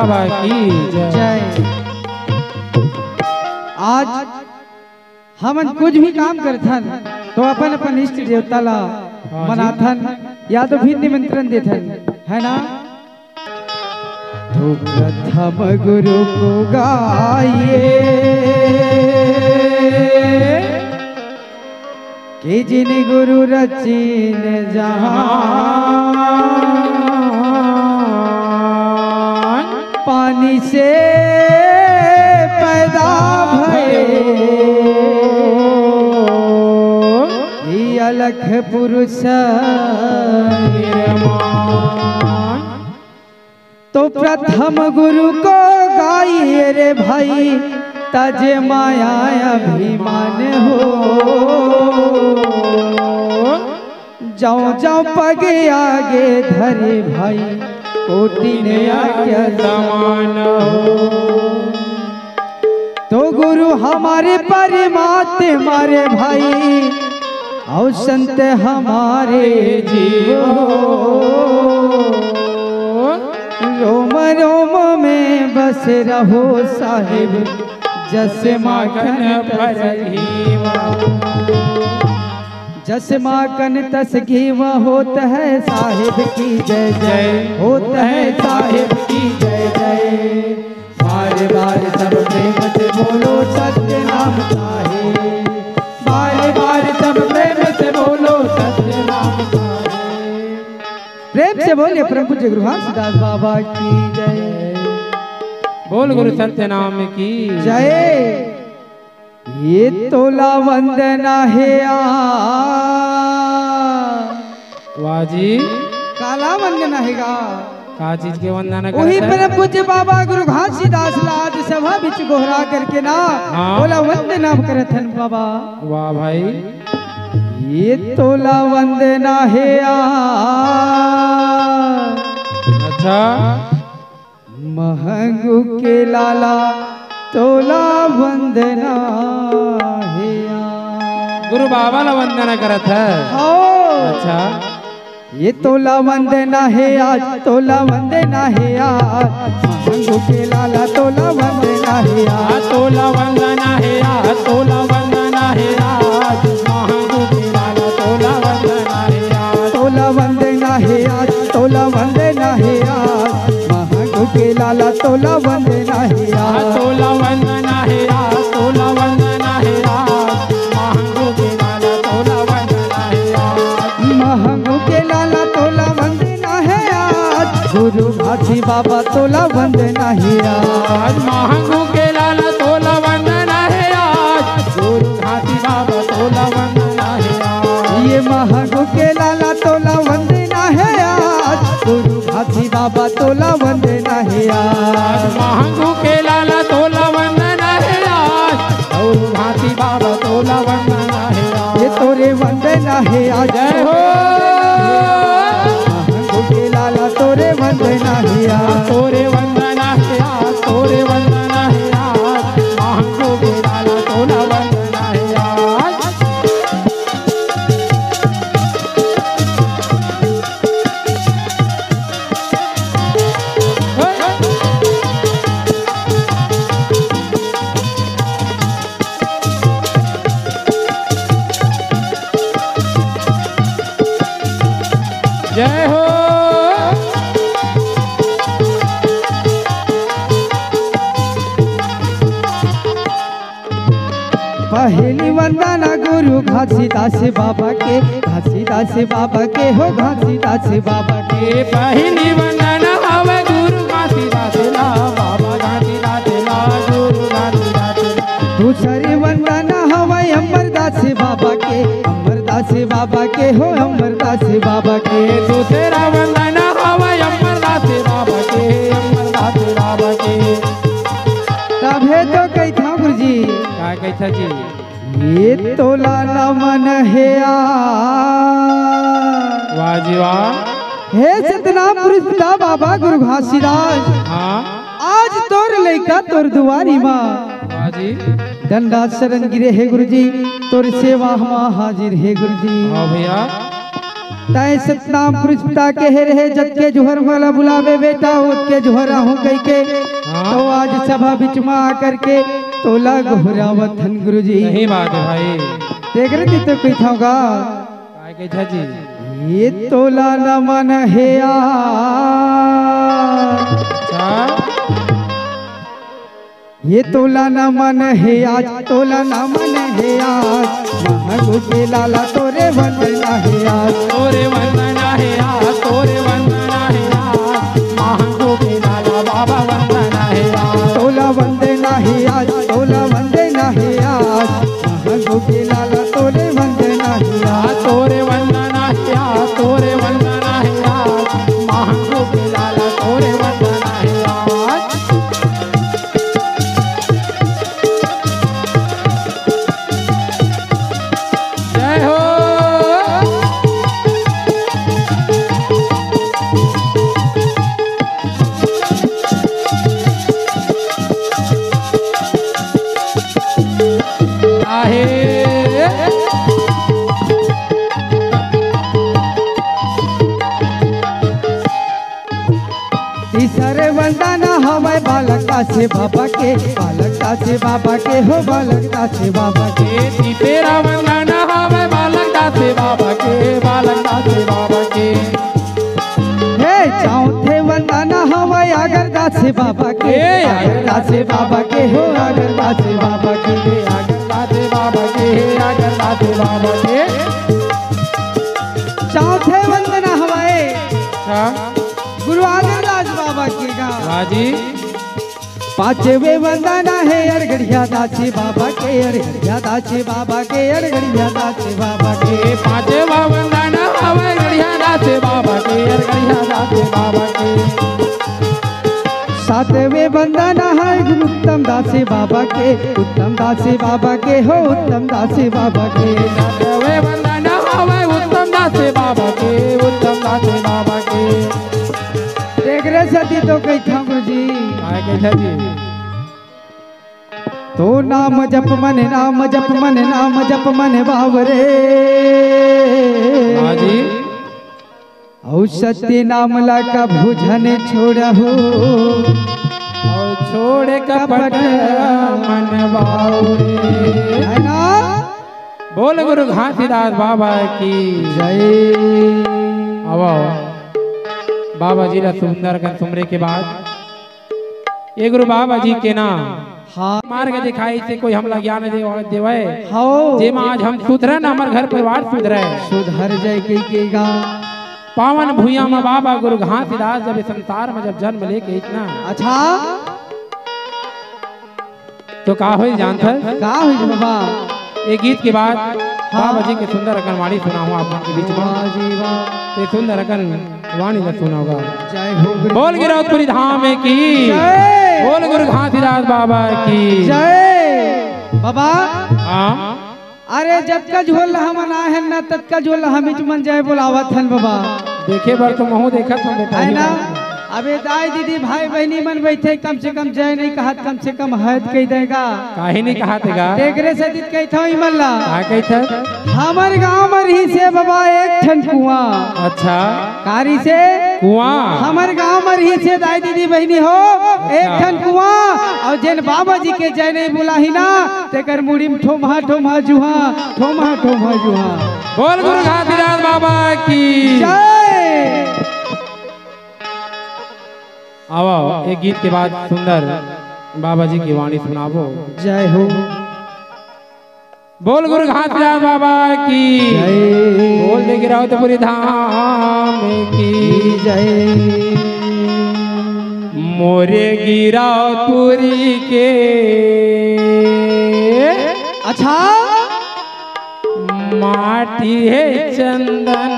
बाबा की जय। आज हमन कुछ भी काम करथन तो अपन अपन इष्ट देवता ला मनाथन या तो भी निमंत्रण देथन, है ना। तो प्रथम गुरु को गाइए कि जिन गुरु रचीन जहां, पानी से पैदा भये अलख पुरुष निर्माण। तो प्रथम गुरु को गाइए रे भाई, तज माया अभिमान हो। जाओ जाओ पग आगे धरे भाई, कोटि ने आज्ञा समान हो। तो गुरु हमारे परमात्मा रे भाई, और संत हमारे जीव रोम रोम में बस रहो साहिब, जस माखन पर जस माखन तस घीव होत है साहिब की जय जय, होत है साहिब की जय जय। बार बार सब प्रेम से बोलो सत्य नाम साहिब, बार बार सब प्रेम से बोलो सत्य नाम साहिब। प्रेम से बोलिए परम पूज्य गुरु घासीदास बाबा की जय। बोल गुरु सत्य नाम की जय। ये तोला वंदना है वाह जी, काला वंदना हैगा का चीज के वंदना करते वही परम पूज्य बाबा गुरु घासीदास लाज सभा बिच गोहरा करके ना तोला वंदना करथन बाबा। वाह भाई। ये तोला वंदना है अच्छा, महंगू के लाला तोला वंदना है गुरु बाबा ला वंदना करत है। अच्छा, ये तोला वंदना है आज, तोला वंदना है आज, महंगू के लाला तोला वंदना है आज, तोला वंदना है आज, तोला वंदना है आज, महंगू के लाला तोला वंदना है आज, तोला वंदना है आज, तोला वंदना है आज, महंगू के लाला तोला वंदना है आज, तोला वंदना है आज, तोला वंदना है आज, महंगू के लाला तोला वंदना है आज, महंगू के लाला तोला वंदना है आज, गुरु घासी बाबा तोला वंदना है आज, महंगू के लाला तोला वंदना है आज, गुरु घासी बाबा तोला वंदना है आज, ये महंगू के लाला तोला वंदना है आज, गुरु घासी बाबा तोला वंदना है आज, महंगू के लाला तोला वंदना है आज, गुरु घासी बाबा तोला वंदना है आज, ये तोरे वंदना है आज, जय हो। महंगू के लाला तोरे वंदना है आज, तोरे वंदना है आज, तोरे वंदना है आज, महंगू के लाला तोला वंदना है आज। जय हो। पहली वंदना गुरु घासीदास बाबा के, घासीदास बाबा के हो, घासीदास बाबा के। पहली वंदना हवे गुरु घासीदास ला, बाबा घासीदास ला, गुरु घासीदास ला। दूसरी वंदना हवे अमरदास बाबा के, अमरदास बाबा के हो, अमरदास बाबा के। दूसरा वंदना हवे अमरदास बाबा के, अमरदास बाबा के। तभे तो कही था गुरु जी, का कहता जी, ये तोला नमन है वाह जी वाह। हे सतनाम पुरुष पिता बाबा गुरु घासीदास, हाँ आज तोर लइका तोर दुआरी माँ, वाह जी। डंडा शरण गिरे हे गुरु जी, तोर सेवा हम हाजिर हे गुरु जी। हाँ भैया। तय सतनाम पुरुष पिता के हे रहे जग के जोहर वाला बुलावे बेटा उत के जोहरा हूँ कह के तो आज सभा बिच में आकर के तोला गोहरावत हन गुरु जी। सही बात है भाई। देख रहे थे तो कोई था होगा काय के जी ये तोला न मन है अच्छा ये तोला न मन है आज तोला न मन है आज महंगू के लाला तोरे वंदना है आज तोरे वंदना है आज तोरे वंदना है आज महंगू के लाला बाबा वंदना है आज तोला वंदना है आज तोला वंदना है आज महंगू के लाला तोरे वंदना है आज तोरे वंदना है आज तोरे वंदना है आज महंगू के लाला तोरे वंदना है आज। जय हो तीसरे वंदना हवाई बालका से बाबा के बालका से बाबा के हो बालका से बाबा के तेरा वंदना हमें बालका से बाबा के बालका से बाबा के हे चौथे वंदना हवाई आगरदा से बाबा के आगरदा से बाबा के हो आगरदा से बाबा के आगरदा से बाबा के आगरदा से बाबा के चौथे वंदना हवाई अच्छा गुरु आगरदास बाबा की गा बाजी। पांचवे वंदना है अरगढ़िया दासी बाबा के अरगढ़िया दासी बाबा के अरगढ़िया दासी बाबा के पांचवा वंदना हमें गढ़िया दासे बाबा के गढ़िया दासे बाबा के सातवें वंदना है गुरु उत्तम दासी बाबा के उत्तम दासी बाबा के हो उत्तम दासी बाबा के सातवें वंदना हमें उत्तम दासे बाबा के उत्तम दासे बाबा के देख रहे सती तो कही था गुरु जी काय के जी तो नाम जप मन नाम जप मन नाम जप मन बावरे बाजी। औ सत्य नाम ला का भुजन छोड़हु और छोड़े कपट मन बाउरे है ना बोल गुरु घासीदास बाबा की जय। अब बाबा जी ला सुंदर कर तुमरे के बाद ये गुरु बाबा जी के नाम हाँ मार्ग दिखाई से कोई हमला ज्ञान देवे हाँ जे में आज हम सुधरे न हमार घर परिवार सुधरे सुधर जय के गा पावन भूया में बाबा गुरु घासीदास जब इस संसार में जब जन्म लेके इतना अच्छा तो का हो जानता का हुई बाबा ये गीत के बाद बाबा जी के सुंदर अकन वाणी सुनाऊं आप लोगों के बीच में वाह जी वाह ये सुंदर अकन वाणी में सुनाऊंगा। जय हो गुरु बोल गिरौदपुरी धाम की जय बोल गुरु घासीदास बाबा की जय। बाबा हाँ अरे जब का झोल हम ना है ना तब का झोल हम ही मन जाए बोलावत हन बाबा देखे बार तो महू देखा था बेटा है ना। अबे दाई दीदी भाई बहनी मन बैठे कम से कम जय नहीं कहा कम से कम हद कह देगा काहे नहीं कहा थे गा देख रे सदित कही था मल्ला का कही था हमार गांव में रही से बाबा एक ठन कुआं अच्छा कारी से कुआं हमार गांव में रही से दाई दीदी बहनी हो एक ठन कुआं और जिन बाबा जी के जय नहीं बुला ही ना तेकर मुड़ी में ठोमा ठोमा जुहा ठोमा ठोमा जुहा। बोल गुरु घासीदास बाबा की जय। आओ एक गीत के बाद सुंदर बाबा जी की वाणी सुनाबो। जय हो बोल गुरु घासीदास बाबा की जय। बोल दे गिरौदपुरी धाम की जय। मोरे गिरौदपुरी के अच्छा माटी है चंदन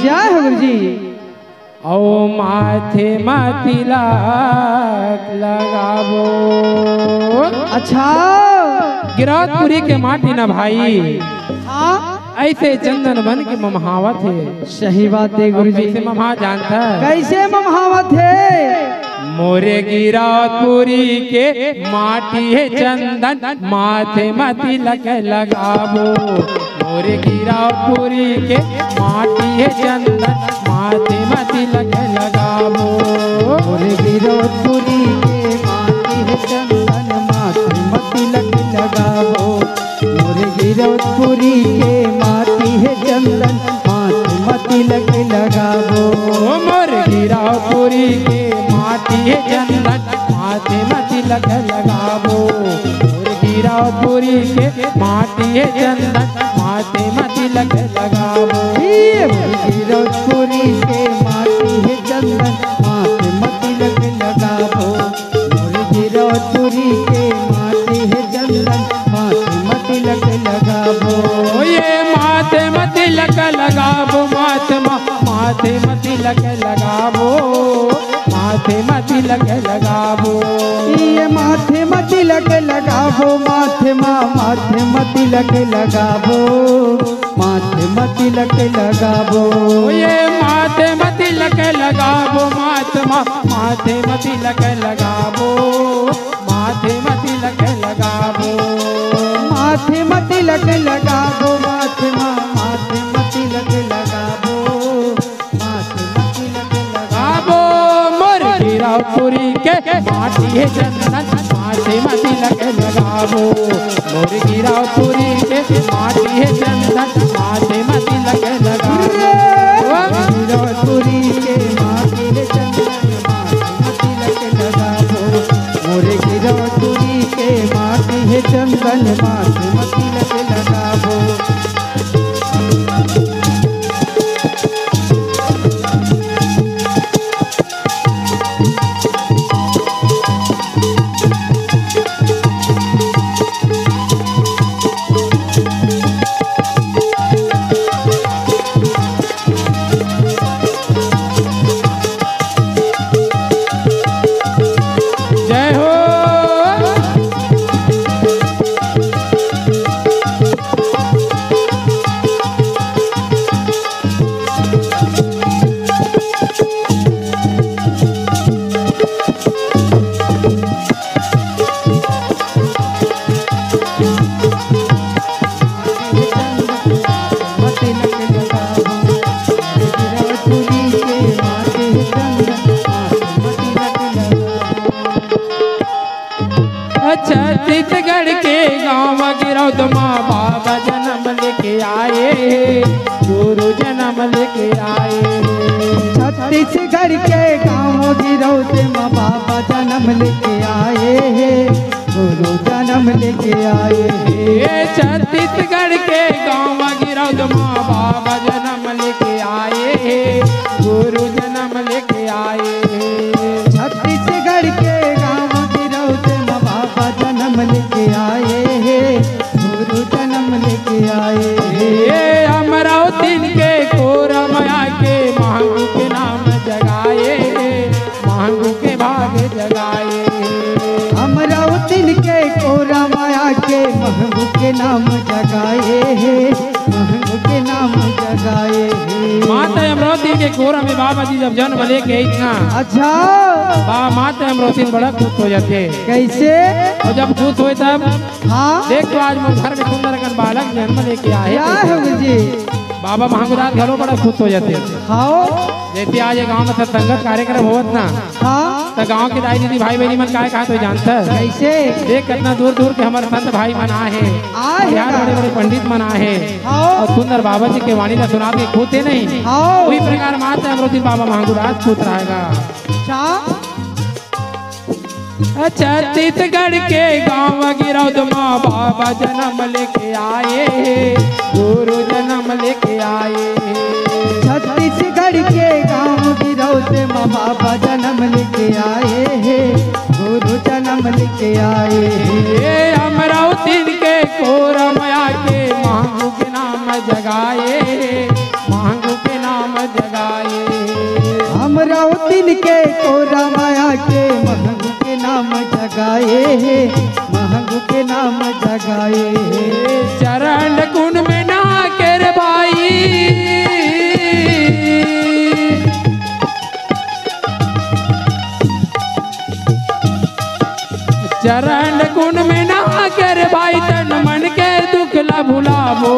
जय हो गुरु जी। औ माथे तिलक लगाबो। अच्छा गिरौदपुरी के माटी न भाई हाँ ऐसे चंदन बन के ममहावत है। सही बात है गुरु जी। कैसे ममहा जानता है कैसे ममहावत है। मोरे गिरौदपुरी के माटी है चंदन माथे तिलक लगाबो। मोरे गिरापुरी के माटी है चंदन माथे में तिलक लगाबो। मोरे गिरौदपुरी के माटी है चंदन माथे में तिलक लगाबो। मोरे गिरौदपुरी के माटी है चंदन माथे में तिलक लगाबो। मोरे गिरापुरी के माटी है चंदन माथे में तिलक लगाबो। मोरे गिरापुरी के माटी है चंदन माथे में तिलक लगाबो। गिरौदपुरी के माटी है चंदन माथे में तिलक लगाबो। मोरे गिरौदपुरी के माटी है चंदन माथे में तिलक लगाबो। ये माथे में तिलक लगाबो माथे में तिलक लगाबो। माथे में तिलक लगाबो। ये माथे में तिलक लगाबो माथे में तिलक लगाबो। माथे में तिलक लगाबो। ये माथे में तिलक लगाबो माथे में तिलक लगाबो। माथे में तिलक लगाबो। माथे में तिलक लगाबो माथे में तिलक लगाबो। माथे में तिलक लगाबो। मोर गिरापुरी के माटी है चंदन माथे में तिलक लगाबो। मोर गिरापुरी के माटी है चंदन माथे में तिलक लगाबो। गिरौदपुरी के माटी है चंदन माथे में तिलक लगाबो। मोरे गिरौदपुरी के माटी है चंदन माथे में तिलक लगाबो। जय हो। छत्तीसगढ़ के गाँव गिरौद माँ बाबा जन्म लेके आए। गुरु जन्म लेके आए। छत्तीसगढ़ के गाँव गिरौद माँ बाबा जन्म लेके आए हैं। गुरु जन्म लेके आए हैं। छत्तीसगढ़ के गाँव गिरौद माँ बाबा जन्म लेके आए। गुरु जन्म लेके आए। छत्तीसगढ़ के गाँव गिरौद माँ बाबा जन्म लेके आए हैं। गुरु जन्म लेके आए हैं। अमरावती के कोरा माया के महंगू के नाम जगाए। महंगू के भाग जगाए। अमरावती के कोरा माया के महंगू के नाम जगाए हैं। महंगू के नाम जगाए हैं। माता अमरावती के कोरा में बाबा जी जब जन्म लेके इतना अच्छा माता अमरावती बड़ा खुश हो जाते। कैसे? और जब खुश हुए तब हाँ देख तो आज मोर घर में सुंदर अगन बालक जन्म लेके आए। क्या है जी? बाबा महागुरात घरों बड़ा खुश हो जाते। हाँ जैसे आज ये गाँव में सत्संगत कार्यक्रम होवत ना हाँ तो गाँव के दाई दीदी भाई बहनी मन काय कहा तो जानता है। कैसे? देख कितना दूर दूर के हमारे संत भाई मन आए हैं। यहाँ बड़े बड़े पंडित मन आए हैं हाँ और सुंदर बाबा जी के वाणी ला सुना के खुदे नहीं। हाँ वही प्रकार माता अमरावती बाबा महागुरात खुश रहेगा। अच्छा छत्तीसगढ़ के गाँव गिरौद माँ बाबा जन्म लेके आए। गुरु जन्म लेके आए। छत्तीसगढ़ के गाँव गिरौद माँ बाबा जन्म लेके आए हैं। गुरु जन्म लेके आए हैं। अमरावती के कोरा माया के महंगू के नाम जगाए। महंगू के नाम जगाए। अमरावती के कोरा माया के महंगू के नाम जगाए हैं। महंगू के नाम जगाए हैं। चरण गुण में ना कर भाई। चरण गुण में ना कर भाई तन मन के दुख ला भुलावो।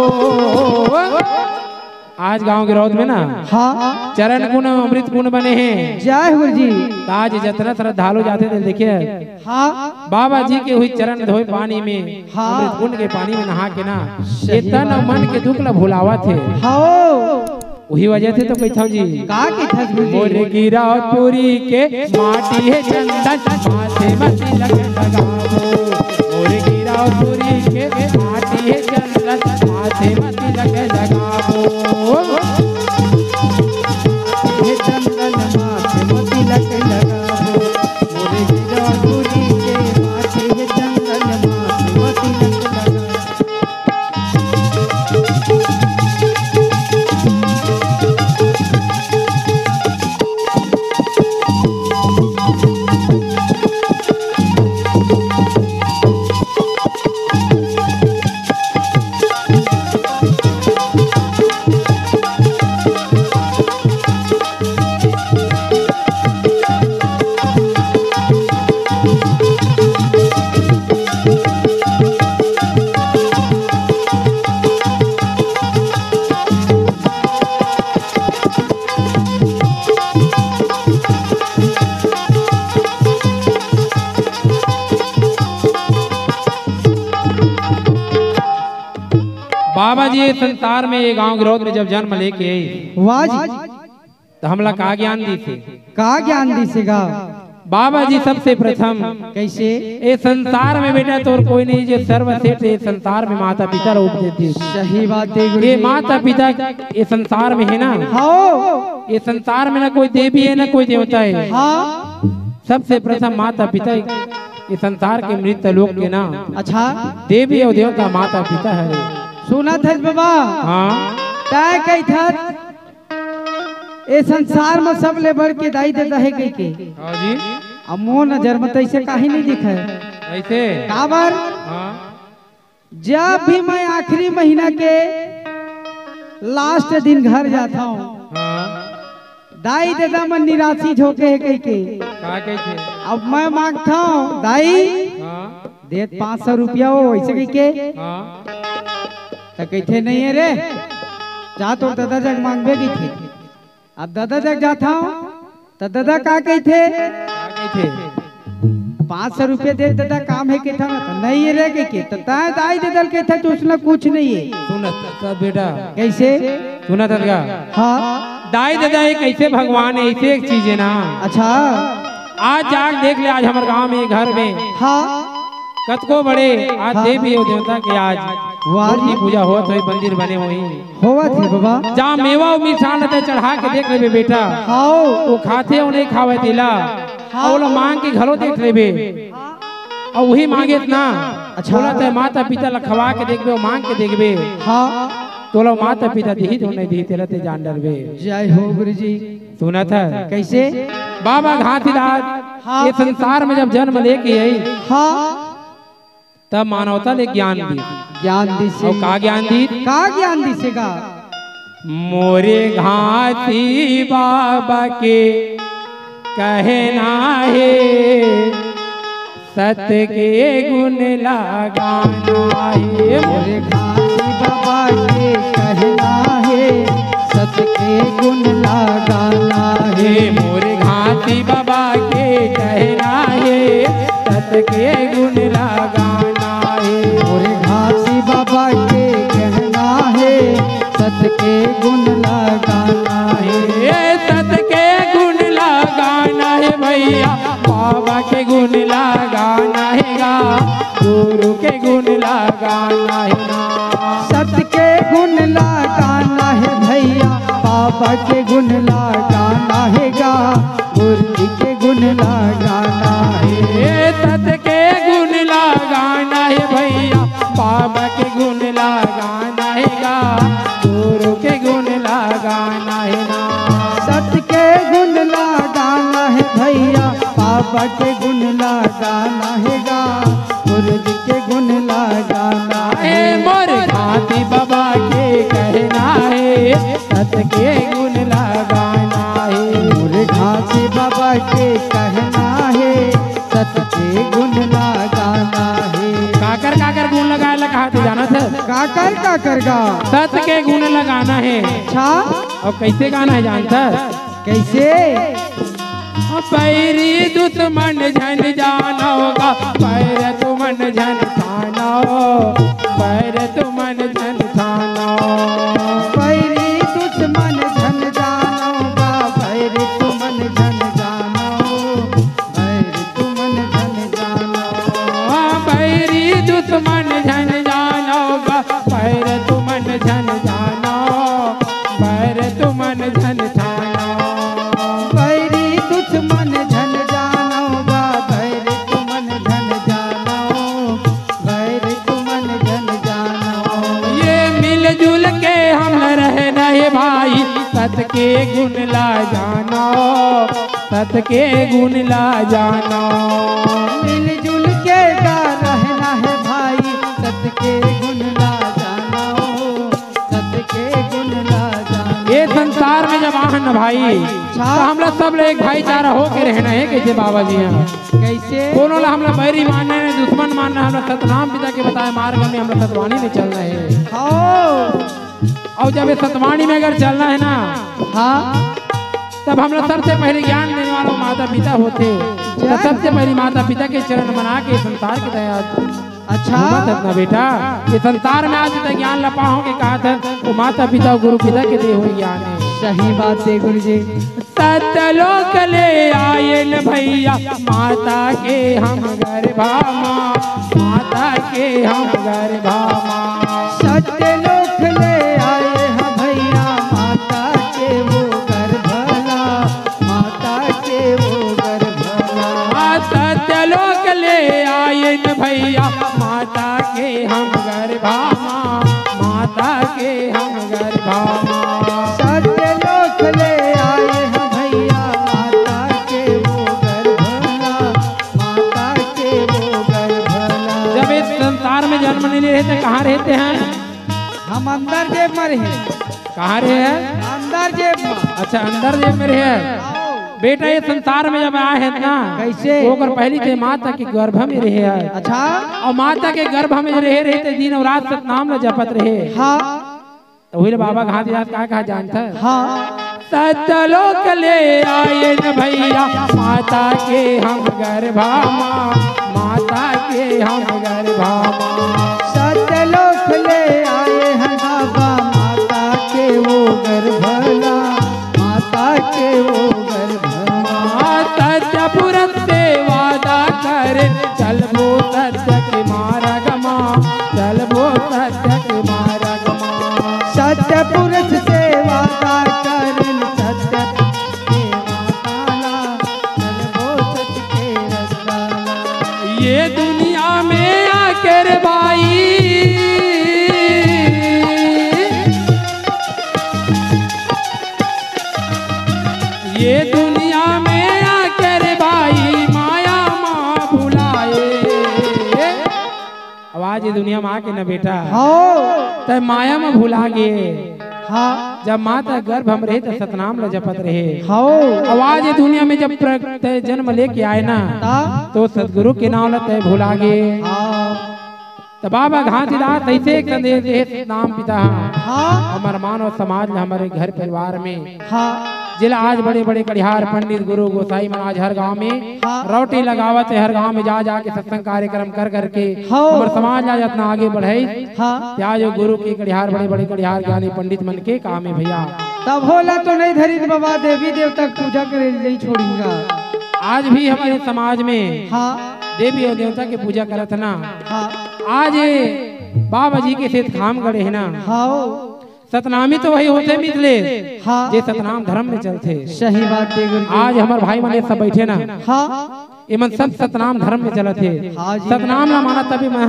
आज गांव गिरौद में ना हाँ चरण कुंड अमृत कुंड बने हैं। जय गुरु जी। आज जतना श्रद्धालु जाते थे देखिए हाँ बाबा जी के हुई चरण धोए पानी में, हाँ। अमृत कुंड के पानी में नहा के ना ये तन और मन के दुख ला भुलावा थे। हाँ वही वजह से तो कहता जी का की था गुरु जी। मोरे गिरौदपुरी के माटी है चंदन माथे में तिलक लगावो। मोरे गिरौदपुरी के माटी है चंदन माथे में तिलक लगावो। हे चंदन माथे में तिलक लगावो। मोरे गिरौदपुरी के माथे हे चंदन माथे में तिलक लगावो। बाबा जी ये संसार में ये गांव गिरौद में जब जन्म लेके आई वाह जी। तो हमला का ज्ञान दी थे। का ज्ञान दिसेगा। बाबा जी सबसे प्रथम कैसे। ये संसार में बेटा तो और कोई नहीं जो सर्वश्रेष्ठ ये संसार में माता पिता रूप देती। सही बात है गुरु ये जी। माता पिता ये संसार में है ना, हाँ ये संसार में ना कोई देवी है ना कोई देवता है। हाँ सबसे प्रथम माता पिता ये संसार के मृत लोक के ना अच्छा देवी और देवता माता पिता है। सुना था बाबा। हाँ तय कही था ए संसार में सब ले बढ़ के दाई देता है कही के। हाँ जी अब मोह नजर में तैसे काहे नहीं दिखा है। ऐसे काबर हाँ जब भी मैं आखिरी महीना के लास्ट दिन घर जाता हूँ हाँ दाई देता मन निराशी झोंके है कही के। का कैसे अब मैं मांगता हूँ दाई हाँ दे 500 रुपया हो ऐसे कही के। हाँ तो कहते नहीं है रे जा तो दादा जग मांगबे की थे। अब दादा जग जाता हूँ तो दादा का कहते का कैसे 500 रुपये दे दादा काम है के था ना तो नहीं है रे के तो ताय दाई दे दल के था तो उसने कुछ नहीं है। सुनत बेटा कैसे सुनत का हाँ दाई दादा ये कैसे भगवान है ऐसे एक चीज है ना। अच्छा आज जाग देख ले आज हमारे गांव में घर में हाँ कतको बड़े आज हाँ। देवी और देवता के आज वाह मूर्ति पूजा होत हुई मंदिर बने हुई होवा थे बाबा। जहाँ मेवा और मिठान रहते चढ़ा के देख लेबे बेटा खाओ वो खाते और नहीं खावे दिला और वो मांग के घरों देख लेबे और वही मांगे ना। अच्छा। बोला तो माता पिता ला खवा के देखबे और मांग के देखबे हाँ तो लो माता पिता दी तो नहीं दी तेरा ते जान डरबे। जय हो गुरु जी। सुना था कैसे बाबा घासीदास हाँ। ये संसार में जब जन्म लेके आई हाँ तब मानवता ले ज्ञान दी ज्ञान दिसे और का ज्ञान दी का ज्ञान दिसेगा। मोरे घासी बाबा के कहना है सत्य के गुण लगाना है। मोरे घासी बाबा के कहना है सत्य के गुण लगाना है। मोरे घासी बाबा के कहना है सत्य के गुण लगाना है। मोरे घासी बाबा के कहना है सत्य के गुण लगाना है। ये सत्य के गुण लगाना है भैया बाबा के गुण लगाना है गा गुरु के गुण लगाना है ना। सत्य के गुण लगाना है भैया बाबा के गुण लगाना है गा गुरु के गुण लगाना है। ये सत्य के गुण लगाना है भैया बाबा के गुण लगाना है गा गुरु के गुण लगाना है ना। सत्य के गुण लगाना है भैया बाबा के गुण लगाना है गा गुरु जी के गुण लगाना है। मोर घासी बाबा के कहना है सत्य के गुण लगाना है। मोरे घासी बाबा के कहना है सत्य के गुण लगाना है। काकर काकर गुण लगाए ला कहा थे जाना था का क्या करगा? सत के गुण लगाना है। अच्छा और कैसे गाना है जानता? कैसे? पैरी दुश्मन झन जानोगा, पैर तुमन झन थानो, पैर तुमन झन थानो। पैरी दुश्मन झन जानोगा, पैर तुमन झन जानो, पैर तुमन झन जानो। पैरी दुश्मन झन जानोगा, पैर तुमन झन जानो, पैर तुमन झन थानो। पैरी दुश्मन झन जानोगा, पैर तुमन झन जानो, पैर तुमन झन जानो। ये मिलजुल के हम रहना है भाई, सत के गुण ला जानो, सत के गुण ला जानो। मिलजुल के गा रहना है भाई, सत के गुण ला जानो, सत के गुण ला जानो। ये संसार में जब आहन न भाई, तो हम लोग सब लोग एक भाईचारा होके रहना है। कैसे बाबा जी हैं? कैसे? कोनो ला हम लोग बैरी मानना है, दुश्मन मानना है। हम लोग सतनाम पिता के बताए मार्ग में हम लोग सतवाणी में चल रहे हैं। हाँ और जब ये सतवाणी में अगर चलना है ना, हाँ तब हम लोग सबसे पहले ज्ञान देने वालों माता पिता होते। तो सबसे पहले माता पिता के चरण बना के संसार के दया। अच्छा ना बेटा, ये संसार में आज तक ज्ञान लपाओ के कहा था, वो माता पिता गुरु पिता के दे हुए ज्ञान है। सही बात है गुरु जी। सतलोक ले आए न भैया, माता के हम गर्भामा, माता के हम गर्भामा। सत्यलोक ले आए हैं भैया, माता के वो गर्भला, माता के वो गर्भला। सत्यलोक ले आए न भैया, माता के हम गर्भामा, माता के हम गर्भामा। सत्यलोक ले आए हैं भैया, माता के वो गर्भला, माता के वो गर्भला। जब इस संसार में जन्म नहीं रहते, कहाँ रहते हैं? हम अंदर जेब में रहे। कहाँ रहे हैं? अंदर जेब में। अच्छा, अंदर जेब में रहे। बेटा ये संसार में जब आए हैं ना, कैसे? ओकर पहली थे माता के गर्भ में रहे हैं। अच्छा और माता के गर्भ में रहे थे, दिन और रात सतनाम जपत रहे। हाँ तो वही बाबा घाट कहा जानता है? हाँ सतलोक ले आए न भैया, माता के हम गर्भामा, माता के हम गर्भामा। सत्यलोक ले आए हैं बाबा, माता के वो गर्भला, माता के वो गर्भला। सत्य पुरुष से वादा कर, चलबो सत्य के मार्ग माँ, चलबो सत्य के मार्ग माँ। सत्य पुरुष से वादा कर, सत्य के माताला, चलबो सत्य के रस्ताला। ये दुनिया में आकर भाई, ये दुनिया में आकर भाई, माया माँ भुलाए। आवाज ये दुनिया में आके न बेटा, हाँ तब माया में भुला गए। हाँ जब माता गर्भ हम रहे तो सतनाम ल जपत रहे। हाँ आवाज ये दुनिया में जब तय जन्म लेके आए ना, तो सदगुरु के नाम ल तय भुला गए। तो बाबा घासीदास ऐसे एक संदेश दे, सतनाम पिता हाँ हमारे मानव समाज में, हमारे घर परिवार में, हाँ जिला आज बड़े बड़े कड़िहार पंडित गुरु गोसाई महाराज हर गांव में हाँ। रोटी लगावत है। हर गांव में जा जाके सत्संग कार्यक्रम कर करके हाँ। हमारे समाज आज इतना आगे बढ़े। हाँ आज गुरु के कड़िहार बड़े बड़े कड़िहार ज्ञानी पंडित मन के काम है भैया। तब होला तो नहीं धरी बाबा, देवी देवता की पूजा करे नहीं छोड़ूंगा। आज भी हमारे समाज में हाँ देवी और देवता की पूजा करत ना। हाँ आज बाबा जी के सेठ काम गड़े है ना, हाँ सतनामी तो वही होते मिथले हाँ। जे सतनाम धर्म में चलते। सही बात है गुरु जी। आज हमारे भाई मन सब बैठे ना, हाँ इमन सब सतनाम धर्म में चलत है। हाँ जी। सतनाम ना माना तभी मैं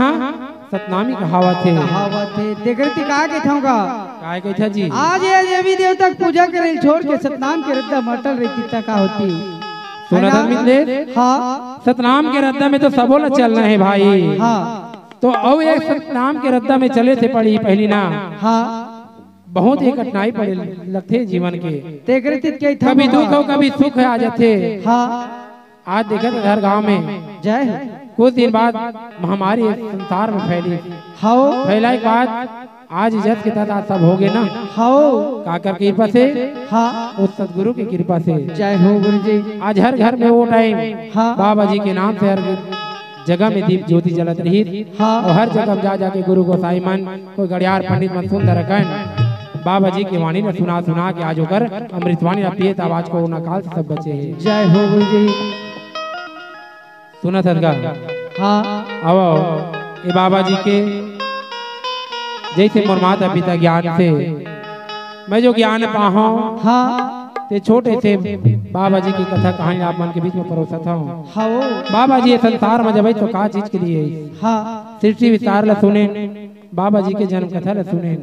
सतनामी कहावत है। कहावत है। देखती कहा के थाऊंगा काय कही था जी? आज ये देवी देवता की पूजा करे छोड़ के सतनाम के रद्दा मटल रहती तक का होती। सुना मिथले, हाँ सतनाम के रद्दा में तो सबो ल चलना है भाई। हाँ तो अब एक सतनाम के रद्दा में चले थे पड़ी पहली ना, हाँ बहुत ही कठिनाई पड़े लगते जीवन के। देखती के कभी दुख हो कभी सुख आ जाते। हाँ आज देखा तो हर गांव में जय हो। कुछ दिन बाद महामारी संसार में फैली। हाओ फैला के बाद आज इज्जत के तहत सब हो गए ना। हाओ काकर की कृपा से, हाँ उस सदगुरु की कृपा से। जय हो गुरु जी। आज हर घर में वो टाइम हाँ बाबा जी के नाम से हर जगह में दीप ज्योति जलत रही। हाँ और हर जगह जा जाके गुरु गोसाई मन, कोई गड़ियार पंडित मन सुंदर रखन बाबा जी की वाणी ने सुना सुना के आज होकर अमृतवाणी पिए आवाज को न काल से सब बचे हैं। जय हो गुरु जी। सुना सदगा हाँ अब ये बाबा जी के जैसे मोर माता पिता ज्ञान से मैं जो ज्ञान पाहा हाँ ते छोटे से बाबा जी की कथा कहानी आप मन के बीच में परोसत हूँ। हाओ बाबा जी ये संसार में जब तो का चीज के लिए हाँ सृष्टि विस्तार ला सुने, बाबा जी के जन्म कथा ला सुने।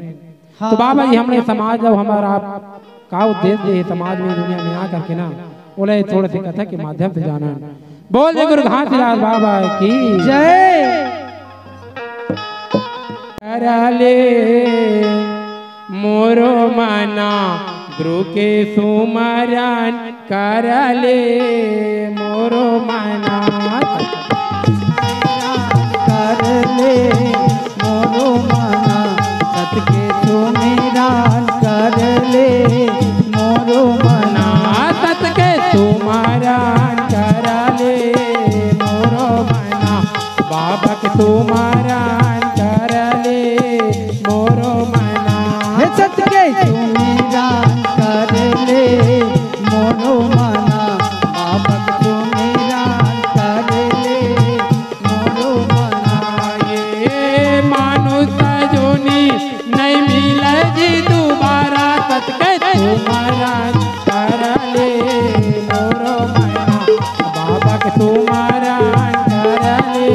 हाँ तो बाबा जी हमने समाज जब हमारा का उद्देश्य है समाज में दुनिया में आ करके ना बोले थोड़े से कथा के माध्यम से जाना। बोल दे गुरु घासीदास बाबा की जय। करले मोरो मना गुरु के सुमरन करले मोरो मना करले मोरो मना सत के सुमिरन करले मोरो मना सत के सुमरन करले मोरो मना बाबा के सुमरन करले मोरो मना सत के सुमिरन करले मोरो मना बाबा के सुमिरन करले मोरो मना। ये मानुष जोनी नहीं मिले जी दोबारा सत के सुमरन करले मोरो मना बाबा के सुमरन करले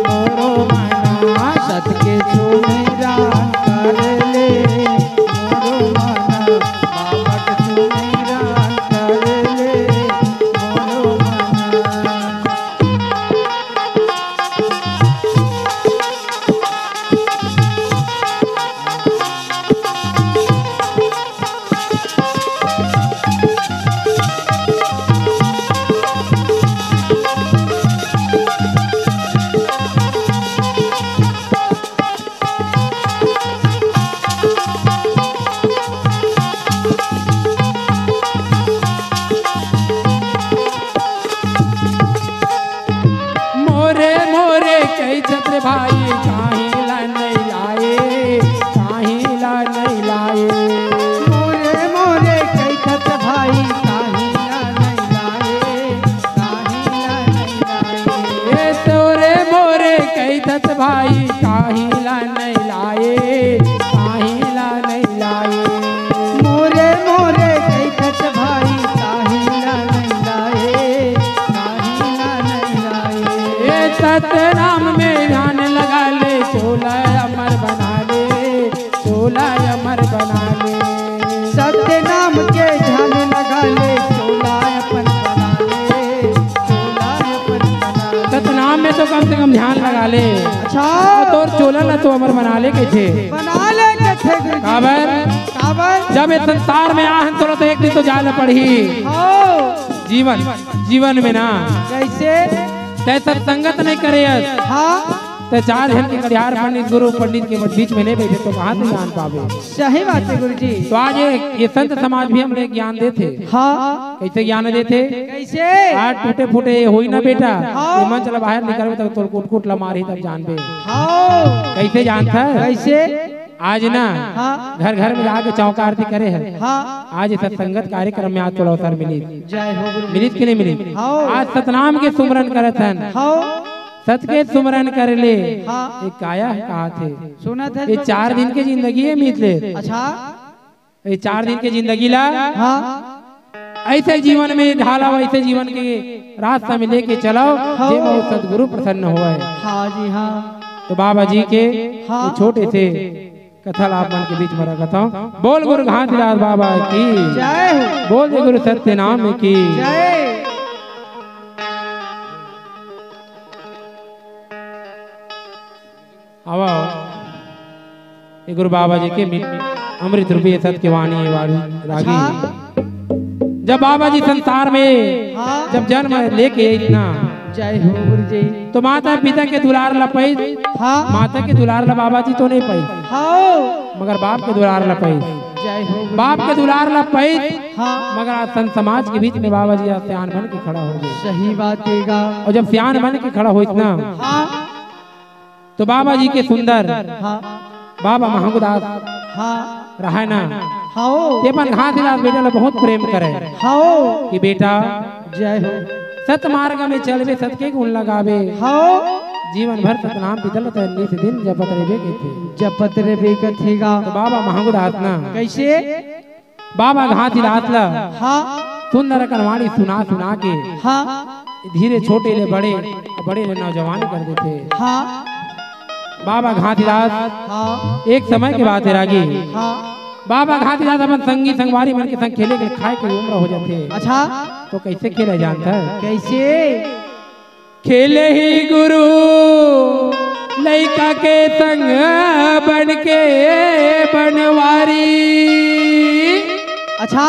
मोरो मना सत के सुमिरन करले मोरो मना बाबा के सुमिरन करले मोरो मना। मोरे मोरे कई छत्र भाई काहिला नहीं लाए, काहिला नहीं लाए। मोरे मोरे कई खत भाई काहिला नहीं लाए, काहिला नहीं लाए। ये तोरे मोरे कई छत्र भाई काहिला नहीं लाए, काहिला नहीं लाए। मोरे मोरे कई खत भाई काहिला नहीं लाए, काहिला नहीं लाए। ये सतनाम में ध्यान लगा ले, चोला अमर बना ले, चोला अमर बना ले। सत्य नाम के ध्यान लगा ले, चोला अपन बना ले, चोला अपन बना ले। सतनाम में तो कम से कम ध्यान लगा ले। अच्छा तोर चोला ना तो अमर बना ले के थे बना ले के थे गुरु जी। काबर काबर जब इस संसार में आहन तो एक दिन तो जाना पड़ी। आओ जीवन में ना कैसे तै सत्संगत नहीं करे हाँ ते चार जन के कड़ियार पंडित गुरु पंडित के बीच में नहीं बैठे तो कहाँ से जान पावे। सही बात है गुरु जी। तो आज ये संत समाज भी हमने ज्ञान देते। हाँ कैसे ज्ञान देते? कैसे आज टूटे फूटे होई ना बेटा, हाँ। ये मन चला बाहर निकल तब तो कुट कुट ला मारी तब जान बे। हाँ कैसे जानता है? कैसे आज ना हाँ घर घर में जाके चौका आरती करे है। हाँ आज सत्संगत कार्यक्रम में आज थोड़ा अवसर मिली, जय हो गुरु जी। मिली कि नहीं मिली? हाँ। आज सतनाम के सुमरन करत हन, हाँ सत के सुमरन कर ले। हाँ। ये काया कहा थे सुना था ये 4 दिन की जिंदगी है मीत ले। अच्छा ये 4 दिन की जिंदगी ला हाँ ऐसे जीवन में ढाला, वैसे जीवन के रास्ता में लेके चलाओ जे में सदगुरु प्रसन्न हुआ है। हाँ जी हाँ तो बाबा जी के हाँ। ये छोटे से कथा आप मन के बीच में रखता हूँ। बोल गुरु घासीदास बाबा की जय हो, बोल दे गुरु सत्य नाम की। जय। आवा ये गुरु बाबा जी के अमृत रूपी सत्य की वाणी वाणी रागी जब बाबा जी संसार में हाँ। जब जन्म लेके इतना जय हो गुरु जी। तो माता पिता के दुलार लपई हाँ माता के दुलार ला बाबा जी तो नहीं पाई हाँ मगर बाप के दुलार लपई जय हो गुरु बाप के दुलार लपई हाँ मगर आज संत समाज के बीच में बाबा जी आज सियान बन के खड़ा हो गए। सही बात हैगा। और जब सियान बन के खड़ा हो इतना हाँ तो बाबा जी के सुंदर हाँ बाबा महंगदास हाँ रहा ना हाँ ये अपन घासीदास बेटा ला बहुत प्रेम करे हाँ कि बेटा जय हो सत मार्ग में चलवे सत के गुण लगावे हाँ जीवन भर सतनाम पितल नित दिन जपत रेबे के थे जपत रे बेकथेगा। तो बाबा महंगदास ना कैसे बाबा घासीदास ला हाँ सुंदर कनवाणी सुना सुना के हाँ धीरे छोटे ले बड़े बड़े ले नौजवान कर देते। हाँ बाबा घासीदास हाँ एक समय के बात है रागी हाँ बाबा घासीदास अपन संगी संगवारी मन के संग खेले के खाए के उम्र हो जाते। अच्छा तो कैसे खेले जानता है कैसे खेले ही गुरु लइका के संग बन के बनवारी अच्छा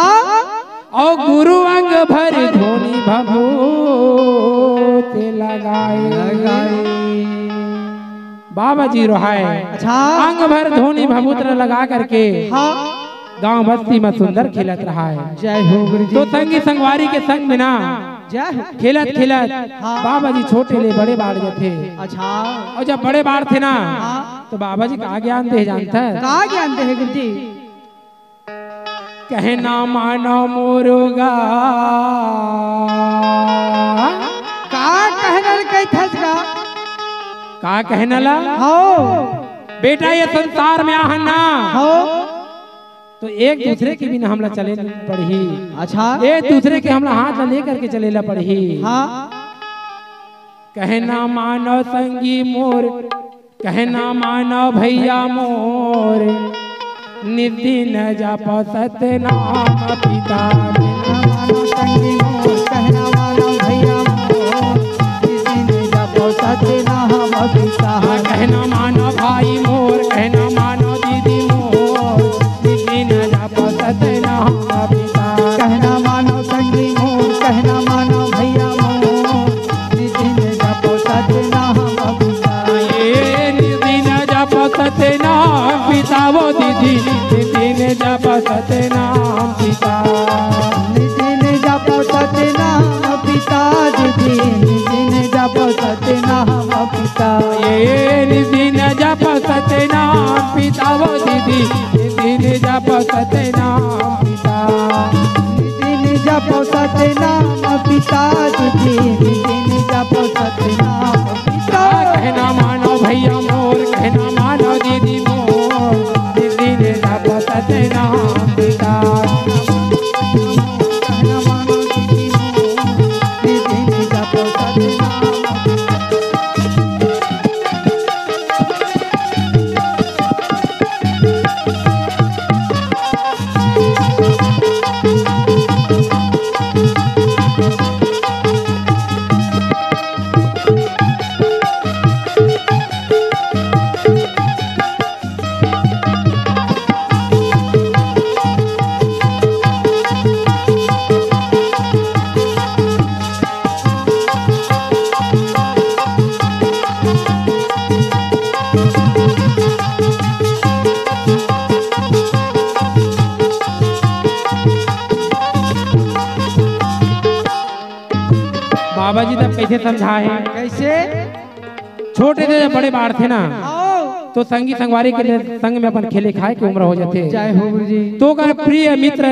और गुरु अंग भर धोनी भभूत लगाए बाबा जी रोहाए अच्छा अंग भर धोनी भभूत्र लगा करके हाँ गांव बस्ती में सुंदर खेलत रहा है। जय हो गुरु जी। तो संगी संगवारी के संग में ना जय हो खेलत खेलत हाँ। बाबा जी छोटे ले बड़े बाढ़ जाते। अच्छा और जब बड़े बाढ़ थे ना हाँ। तो बाबा जी का ज्ञान दे जानता है कहा ज्ञान दे गुरु जी। कहना मानो मोरुगा का कहना कई थसगा का कहना ला हो बेटा ये संसार में आहना हो तो एक दूसरे के बिना हमला चले पड़ी। अच्छा एक दूसरे के हमला हाथ में लेकर के चलेला पड़ी। हाँ कहना मानो संगी मोर कहना मानो भैया मोर निधि न जप सतनाम पिता मानो संगी मोर कहना मानो भैया मोर किसी ने जपो सतनाम पिता। कहना मानो भाई मोर कहना मानो दीदी मोर निधि न जप सतनाम पिता। कहना मानो संगी मोर कहना मानो भैया मोर किसी ने जपो सतनाम पिता। ये निधि न जप सतनाम पिता वो दीदी निधि न जप सतनाम पिता। निधि ने जपो सतनाम पिता दीदी निधि ने जपो सतनाम पिता। ये निधि न जप सतनाम पिता वो दीदी निधि न जप सतनाम पिता। निधि ने जपो सतनाम पिता दीदी निधि ने जपो सतनाम पिता। कहना मानो भैया मोर कहना मानो दीदी मोर निधि न जप सतनाम पिता। कहना मानो दीदी मोर निधि ने जपो सतनाम बाबा जी तब कैसे समझाए कैसे छोटे थे जब बड़े बाढ़ थे ना आओ तो संगी संगवारी के लिए संग में अपन खेले खाए की उम्र हो जाते। जय हो गुरु जी। तो कर प्रिय मित्र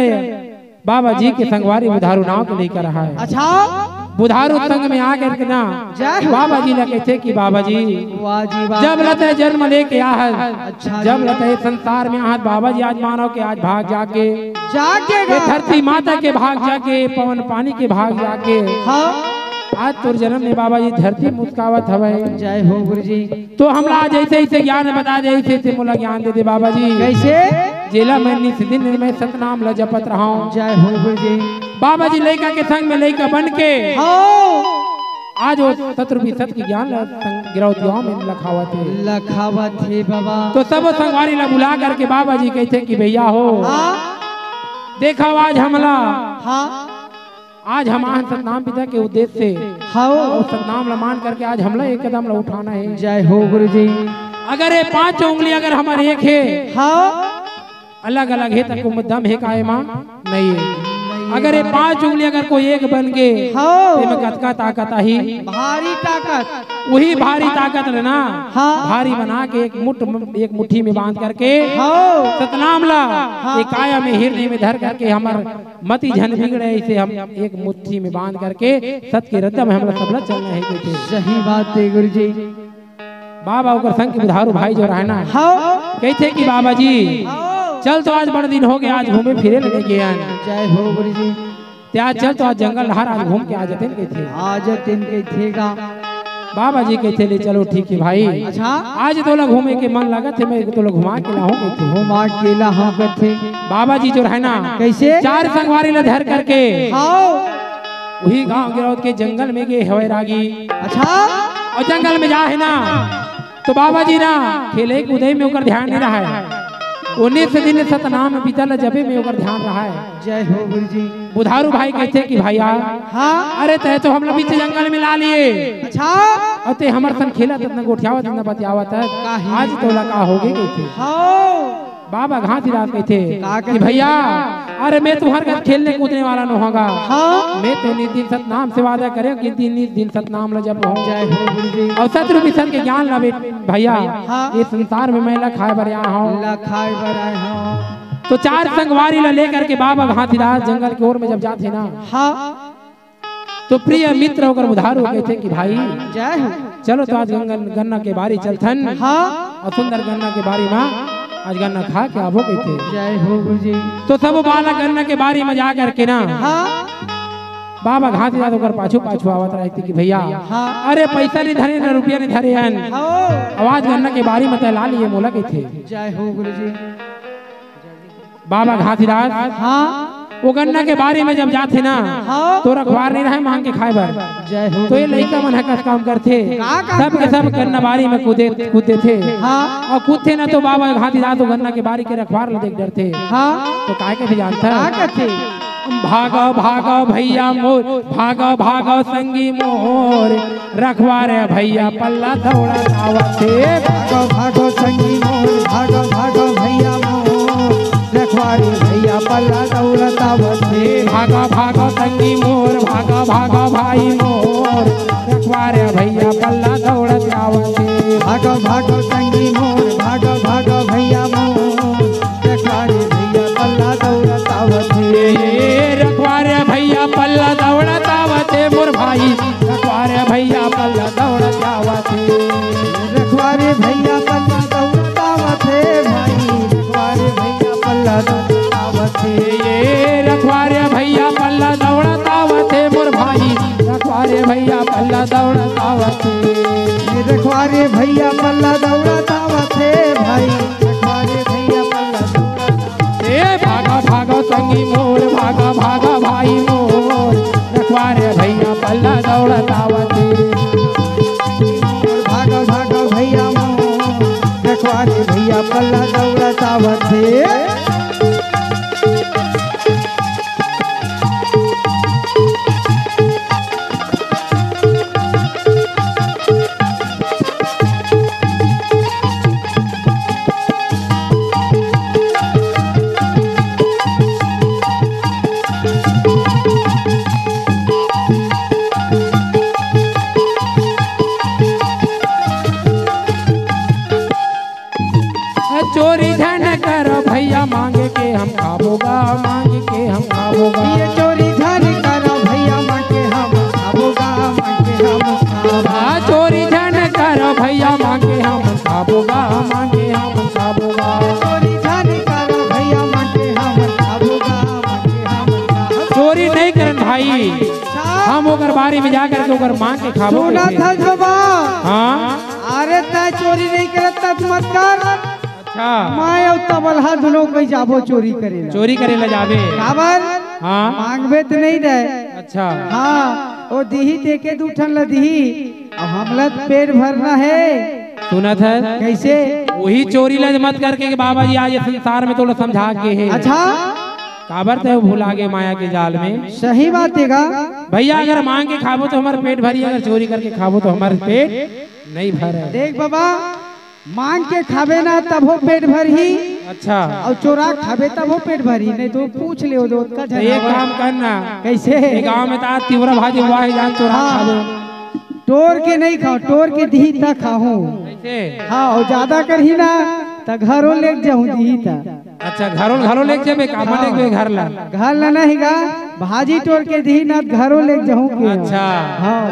बाबा जी के संगवारी बुधारू नाव के लेकर रहा है। अच्छा बुधारू संग में आ करके ना जय हो। बाबा जी लगे थे कि बाबा जी वाह जी वाह। जब लते जन्म लेके आहत अच्छा जब जी। लते संसार में आहत बाबा जी आज मानो के आज भाग जाके जागेगा ये धरती माता के भाग जाके पवन पानी के भाग जाके हाँ आज तुर जन्म में बाबा जी धरती मुस्कावत हवे। जय हो गुरु जी। तो हमला आज ऐसे ऐसे ज्ञान बता दे ऐसे मोला ज्ञान दे दे बाबा जी। कैसे जेला मैं नित दिन में सतनाम ल जपत रहा हूँ। जय हो गुरु जी। बाबा जी लड़का के संग में लड़का बन के हाँ आज वो शत्रु सत की ज्ञान गिरौतियों में लखावत है लखावत है बाबा। तो सब संगवारी ला बुला करके बाबा जी कहते कि भैया हो हाँ देखा आज हमला हाँ आज हम आन सतनाम पिता के उद्देश्य से हाँ और सतनाम ला मान करके आज हमला एक कदम ला उठाना है। जय हो गुरु जी। अगर ये 5 उंगली अगर हमारे एक है, हाँ अलग अलग है तक दम है काहे मां नहीं है। अगर ये 5 उंगली अगर कोई एक बन के हाँ में कतका ताकत ही भारी ताकत, वही भारी ताकत लेना। हाँ भारी बना के एक मुट्ठी में बांध करके हाँ सतनाम ला एक काया में हृदय में धर करके हमार मति झन बिगड़े इसे हम एक मुट्ठी में बांध करके सत के रद्दा में हमरा सबला चलना है। कहते सही बात है गुरु जी। बाबा ओकर संग के बुधारू भाई जो रहना हाँ कहते कि बाबा जी चल तो आज बड़ा दिन हो गया, आज घूमे फिरे लगे गया। जय हो गुरु जी। त्या चल तो आज जंगल हर आज घूम के आ जाते कहते आज दिन के थेगा। बाबा जी कहते ले चलो ठीक है भाई, अच्छा आज तो लोग घूमे के मन लगत है, मैं तो लोग घुमा के लाऊं कहते हो मां केला हाँ करते। बाबा जी जो है ना कैसे 4 संगवारी ला धर करके हाँ वही गांव गिरौद के जंगल में गए हवे रागी। अच्छा और जंगल में जा है ना तो बाबा जी ना खेले कूदे में ओकर ध्यान नहीं रहा है। 19 दिन सतनाम बीतल जबे में ओकर ध्यान रहा है। जय हो गुरु जी। बुधारू भाई कहते कि भैया हाँ अरे तय तो हम लोग बीच जंगल में ला लिए अच्छा और ते हमर सन खेला इतना गोठियावत इतना बतियावत है, आज तो लगा हो गई कहते। हाँ बाबा घाटी रात कहते का कि भैया अरे मैं तुम्हारे घर खेलने कूदने वाला न होगा। हाँ मैं तो नितिन सतनाम से वादा करे कि दिन सतनाम ला जब हो जय हो गुरु जी। और शत्रु विषण के ज्ञान ला भैया हाँ। ये संसार में मैं ला खाए बर यहाँ हूँ। ला खाए बर आए हाँ। तो 4 संगवारी ला लेकर के बाबा घाटी रात जंगल की ओर में जब जाते ना हाँ तो प्रिय मित्र होकर उधार हो कहते कि भाई जय हो चलो तो आज गन्ना के बारी चलथन हाँ और सुंदर गन्ना के बारी में आज गन्ना खा के आबो कहते। जय हो गुरु जी। तो सब बाला गन्ना के बारी में जा करके ना हाँ बाबा घाटी जात होकर पाछू पाछू आवत रहती कि भैया हाँ अरे पैसा नहीं धरे न रुपया नहीं धरे हन हाँ आवाज गन्ना के बारी में तैला लिए मोला कहते। जय हो गुरु जी। बाबा घाटी रात हाँ वो गन्ना के बारे में जब जाते ना हाँ तो रखवार नहीं रहे मांग के खाए बर। जय हो तो ये लड़का मन हकस काम करते का काम सब के सब गन्ना बारी में कूदते थे हाँ और कूदते ना तो बाबा घाटी रात तो गन्ना के बारी के रखवार ले देख डरते। हाँ तो काय के जानता का कहते भागो भागो भैया मोर भागो भागो संगी मोर रखवारे भैया पल्ला दौड़ा आवते। भागो भागो संगी मोर भागो भागो भैया मोर रखवारी भैया पल्ला दौड़ता बसे। भागो भागो संगी मोर भागो भागो भाई मोर रखवारे भैया पल्ला दौड़त आवते। भागो भागो संगी मोर भागो भागो भैया मोर रखवारी भैया पल्ला दौड़ता बसे। रखवारे भैया पल्ला दौड़त आवते मोर भाई रखवारे भैया पल्ला दौड़त आवते। रखवारी भैया पल्ला दौड़ता बसे भाई रखवारी भैया पल्ला दौड़ता बसे। रखवारे भैया पल्ला दौड़त आवते मोर भाई रखवारे भैया पल्ला दौड़त आवते। रखवारी भैया पल्ला दौड़ता बसे भाई रखवारी भैया पल्ला दौड़ता। भागा भागा संगी मोर भागा भागा भाई मोर रखवारे भैया पल्ला दौड़त आवते। भागो भागो भैया मोर रखवारी भैया पल्ला दौड़ता बसे। चोरी धन कर भैया मांगे के हम खाबोगा मांगे के हम खाबोगा। ये चोरी धन करो भैया मांगे हम खाबोगा मांगे हम खाबोगा। चोरी धन कर भैया मांगे हम खाबोगा मांगे हम खाबोगा। चोरी धन करो भैया मांगे हम खाबोगा मांगे हम खाबोगा। चोरी नहीं करन भाई हम ओकर बारी में जाकर के ओकर मांग के खाबो। सुना था जवाब हाँ अरे तय चोरी नहीं करता मत कर। अच्छा मैं और तबलहा दोनों कहीं जाबो चोरी करेला। चोरी करे ला जावे काबर हाँ मांगबे तो नहीं दे। अच्छा हाँ वो दीही देके दूठन ला दीही अब हमला पेट भरना है। सुनत है कैसे वही चोरी ला मत करके कि बाबा जी आज संसार में तो समझा के है। अच्छा काबर ते भूला गए माया के जाल में। सही बात है गा। भैया अगर मांग के खाबो तो हमारे पेट भरी, अगर चोरी करके खाबो तो हमारे पेट नहीं भरे। देख बाबा, मांग के खाबे ना तब हो पेट भर ही, अच्छा, और चोरा खाबे तब हो पेट भरी, नहीं तो पूछ ले वो का तो एक काम करना, कैसे गांव में तो तिवरा भाजी हुआ है, जान चोरा खाबो। टोर के नहीं खाओ, टोर के दी तक खाऊं। कैसे? हाँ, और ज्यादा करही ना तो घरों ले जाऊं दी ता। अच्छा, घरों ले जेबे, काम ले घर ला, घर ला नहीं गा, भाजी टोर के दी ना घरों ले जाऊं के। अच्छा, हाँ,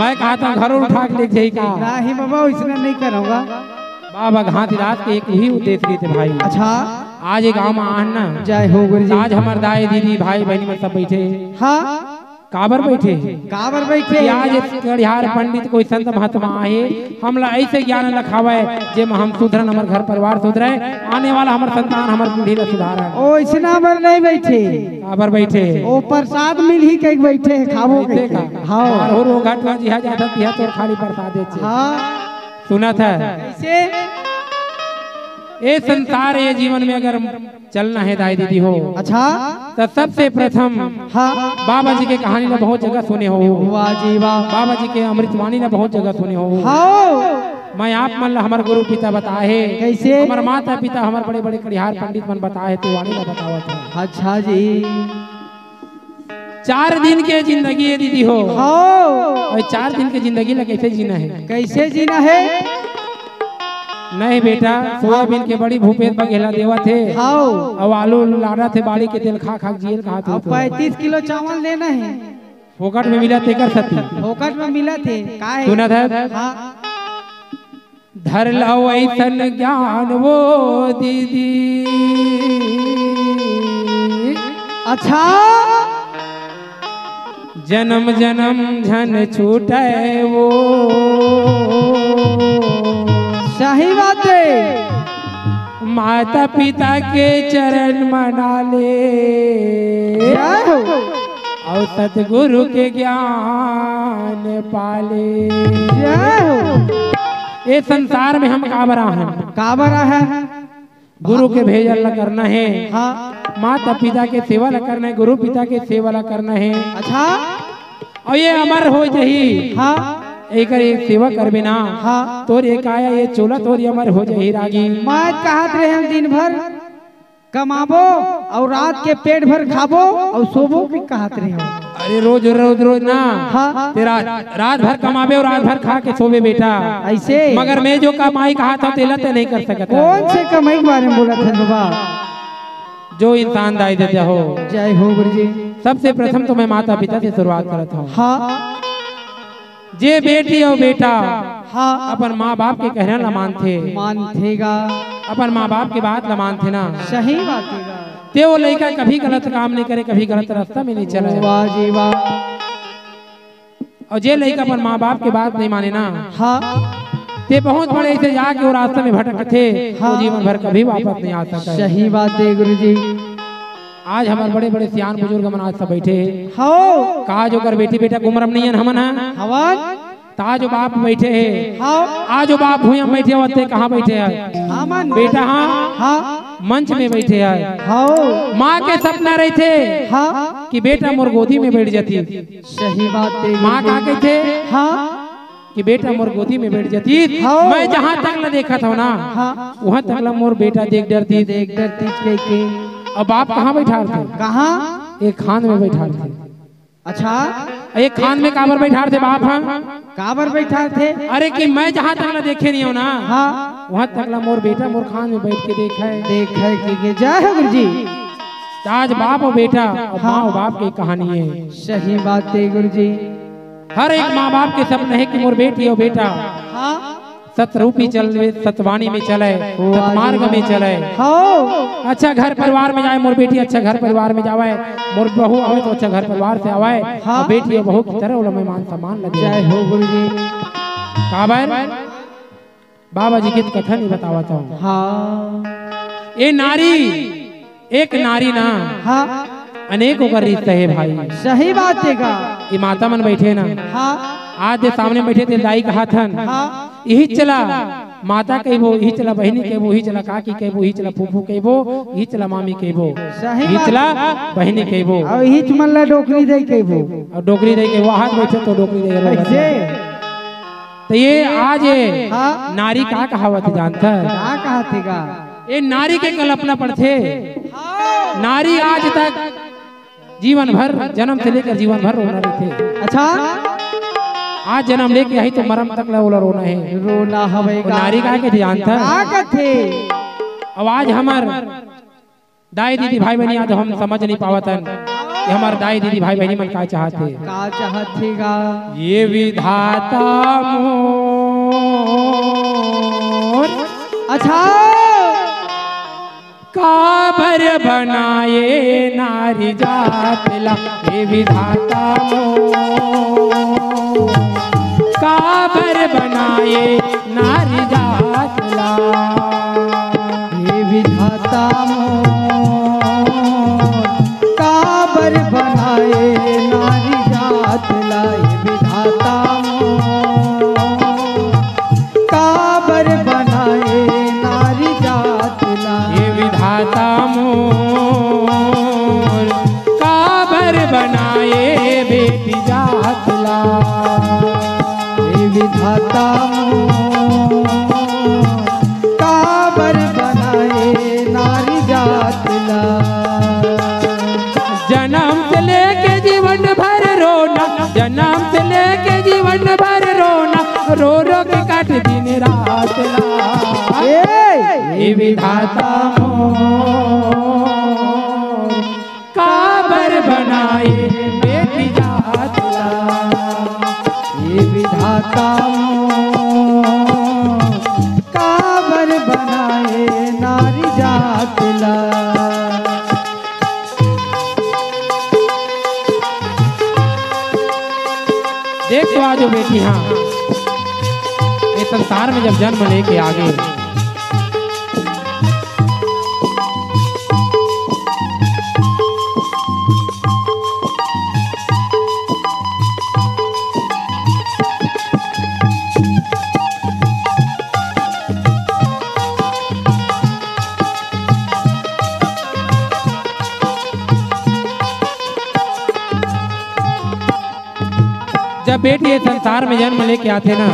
मैं कहा था घरों उठा के ले जाई का। नहीं बाबा, इसने नहीं करूँगा। बाबा घात रात के एक ही उद्देश्य रही थे भाई। अच्छा, आज ये गाँव में आना, जय हो गुरु जी। आज हमारे दाई दीदी भाई बहनी में सब बैठे। हाँ, काबर बैठे, काबर बैठे। आज कड़िहार पंडित कोई संत महात्मा आए, हमला ऐसे ज्ञान लखावे जे में हम सुधरन, हमारे घर परिवार सुधरे, आने वाला हमारे संतान हमारे पीढ़ी ला सुधारा। ओ इसना बर नहीं बैठे, काबर बैठे, ओ प्रसाद मिल ही कहीं बैठे है, खाबो बैठे के। का। हाँ, और हो घाटवा जी जाता तिहा तोर खाली प्रसाद दे छे। हाँ, सुना था कैसे? ये संसार, ये जीवन में अगर चलना है दाई दीदी हो, अच्छा, तो सबसे प्रथम हाँ, बाबा जी के कहानी ने बहुत जगह सुने हो, वाह जी वाह। बाबा जी के अमृतवाणी ने बहुत जगह सुने हो। हाँ, मैं आप मन ला हमारे गुरु पिता बताए, कैसे? हमारे माता पिता हमारे बड़े बड़े कड़िहार पंडित मन बताए, तो वाणी ला बतावा था। अच्छा जी। 4 दिन के जिंदगी है दीदी हो, हाँ, और 4 दिन के जिंदगी ला कैसे जीना है? कैसे जीना है? नहीं बेटा, सोयाबीन के बड़ी भूपेश बघेला देवा थे, हाँ, और आलू लाड़ा थे, बाड़ी के तेल खा खा जियल कहा अब 35 किलो चावल लेना है, फोकट में मिला तेकर सती, फोकट में मिला थे का है? सुना था। हाँ, धर लो ऐसन ज्ञान वो दीदी, अच्छा, जन्म जन्म झन छूटे वो। सही बात है। माता पिता के चरण मना ले, जय हो। और सतगुरु के ज्ञान पाले। जय हो। ये संसार में हम काबरा हैं, काबरा है, गुरु के भेजल ला करना है, हाँ, माता पिता के सेवा ला करना है, गुरु पिता के सेवा ला करना है। अच्छा, और ये अमर हो जही, हाँ, एक सेवा करबे ना, हाँ, तोर एक आया ये चोला तोर अमर हो जही रागी। मैं कहत रहे हम दिन भर कमाबो और रात के पेट भर खाबो और सोबो भी कहत रहे हो। अरे रोज रोज रोज ना, हाँ, तेरा रात भर कमाबे और रात भर खा के सोबे बेटा, ऐसे। मगर मैं जो कमाई कहा था तेला ते नहीं कर सकता। कौन से कमाई के बारे में बोला था बाबा? जो इंसान दाई देता हो। जय हो गुरु जी। सबसे प्रथम तो मैं माता पिता से शुरुआत करता हूँ। हाँ, जे बेटी और बेटा हाँ, अपन माँ बाप के कहना ला मानथे, मानथेगा, अपन माँ बाप के बात ला मानथे ना, सही बात है। ते वो लड़का कभी गलत काम नहीं करे, कभी गलत रास्ता में नहीं चले। वाह जी वाह। और जे लड़का अपन माँ बाप के बात नहीं माने ना, हाँ, ते बहुत बड़े ऐसे जाके वो रास्ते में भटक थे, वो जीवन भर कभी वापस नहीं आ सकता। सही बात है गुरु जी। आज हमारे बड़े बड़े सियान बुजुर्ग मन आज सब बैठे, हाँ, कहा जो कर बेटी बेटा कुमरम नहीं है हमन है, हवन, ताजो बाप बैठे है, हाँ, आजो बाप भूया बैठे होते, कहाँ बैठे है हमन, बेटा? हाँ, हाँ, मंच में बैठे है। हाँ, माँ के सपना रहे थे हाँ, कि बेटा मोर गोदी में बैठ जाती, सही बात है। माँ कहा कहते हाँ, कि बेटा मोर गोदी में बैठ जाती, हाँ। मैं जहाँ तक ला देखा था ना, हाँ, वहाँ तक ला मोर बेटा देख डरती। देख डरती के। अब बाप कहाँ बैठा थे? कहाँ? एक खान में बैठा थे। अच्छा, एक खान में काबर बैठा थे बाप? हाँ, काबर बैठा थे? अरे कि मैं जहाँ तक ला देखे नहीं हो ना, हाँ, वहाँ तक ला मोर बेटा मोर खान में बैठ के देखा है। देख है कि जय हो गुरु जी। आज बाप और बेटा और माँ और बाप की कहानी है। सही बात है गुरु जी। हर एक माँ बाप के सपने है कि मोर बेटी और बेटा हाँ, सतरूपी चले, सतवाणी में चले, सतमार्ग में चले, हाँ, अच्छा घर परिवार में जाए मोर बेटी, अच्छा घर परिवार में जावे, मोर बहू आवे तो अच्छा घर परिवार से आवे, हाँ। और बेटी और बहू की तरह वो मैं मान सम्मान लगे। जय हो गुरु जी। काबर बाबा जी की कथा नहीं बतावता हूँ। हाँ, ये नारी, एक नारी ना, हाँ, अनेकों का रिश्ता है भाई। सही बात है का। ये माता मन बैठे ना, हाँ, आज दे सामने बैठे थे दाई का हाथन, हाँ, यही चला माता कहबो ही चला, बहनी कहबो ही चला, काकी कहबो ही चला, फूफू कहबो ही चला, मामी कहबो सही ही बात। चला, बहनी कहबो और हिच मल्ला डोकरी दे कहबो और डोकरी दे के वो हाथ बैठे तो डोकरी दे ऐसे तो ये आज ये हाँ। नारी का कहावत है जानता है? क्या कहा थेगा? ये नारी के कल्पना पर थे। नारी आज तक जीवन भर जन्म से लेकर जीवन भर रोना रही थे। अच्छा आज जन्म लेके आई तो मरम तक ला रोना है। रोना हवे वो नारी का के जानता है? का थे अब आज हमार दाई दीदी भाई बहनी आज हम समझ नहीं पावतन कि हमार दाई दीदी भाई बहनी मन का चाहते। का चाहत थेगा? ये विधाता मोर अच्छा काबर बनाए नारी जात ला, ये विधाता मोर काबर बनाए नारी जात ला, ये विधाता मोर काबर बनाए नारी जात ला, ये विधाता मोर काबर बनाए नारी जात ला, ये विधाता मोर काबर बनाए बेटी जात ला, ये विधाता मोर काबर बनाए नारी जात ला। जन्म से लेके जीवन भर रोना, जन्म से लेके जीवन भर रोना, रो रो के काट दिन रात ला, ये विधाता मोर काबर बनाए बेटी जात ला, ये विधाता मोर काबर बनाए नारी जात ला। देख तो आज वो बेटी हाँ ये संसार में जब जन्म लेके आ गई, जब बेटी ये संसार में जन्म लेके आते ना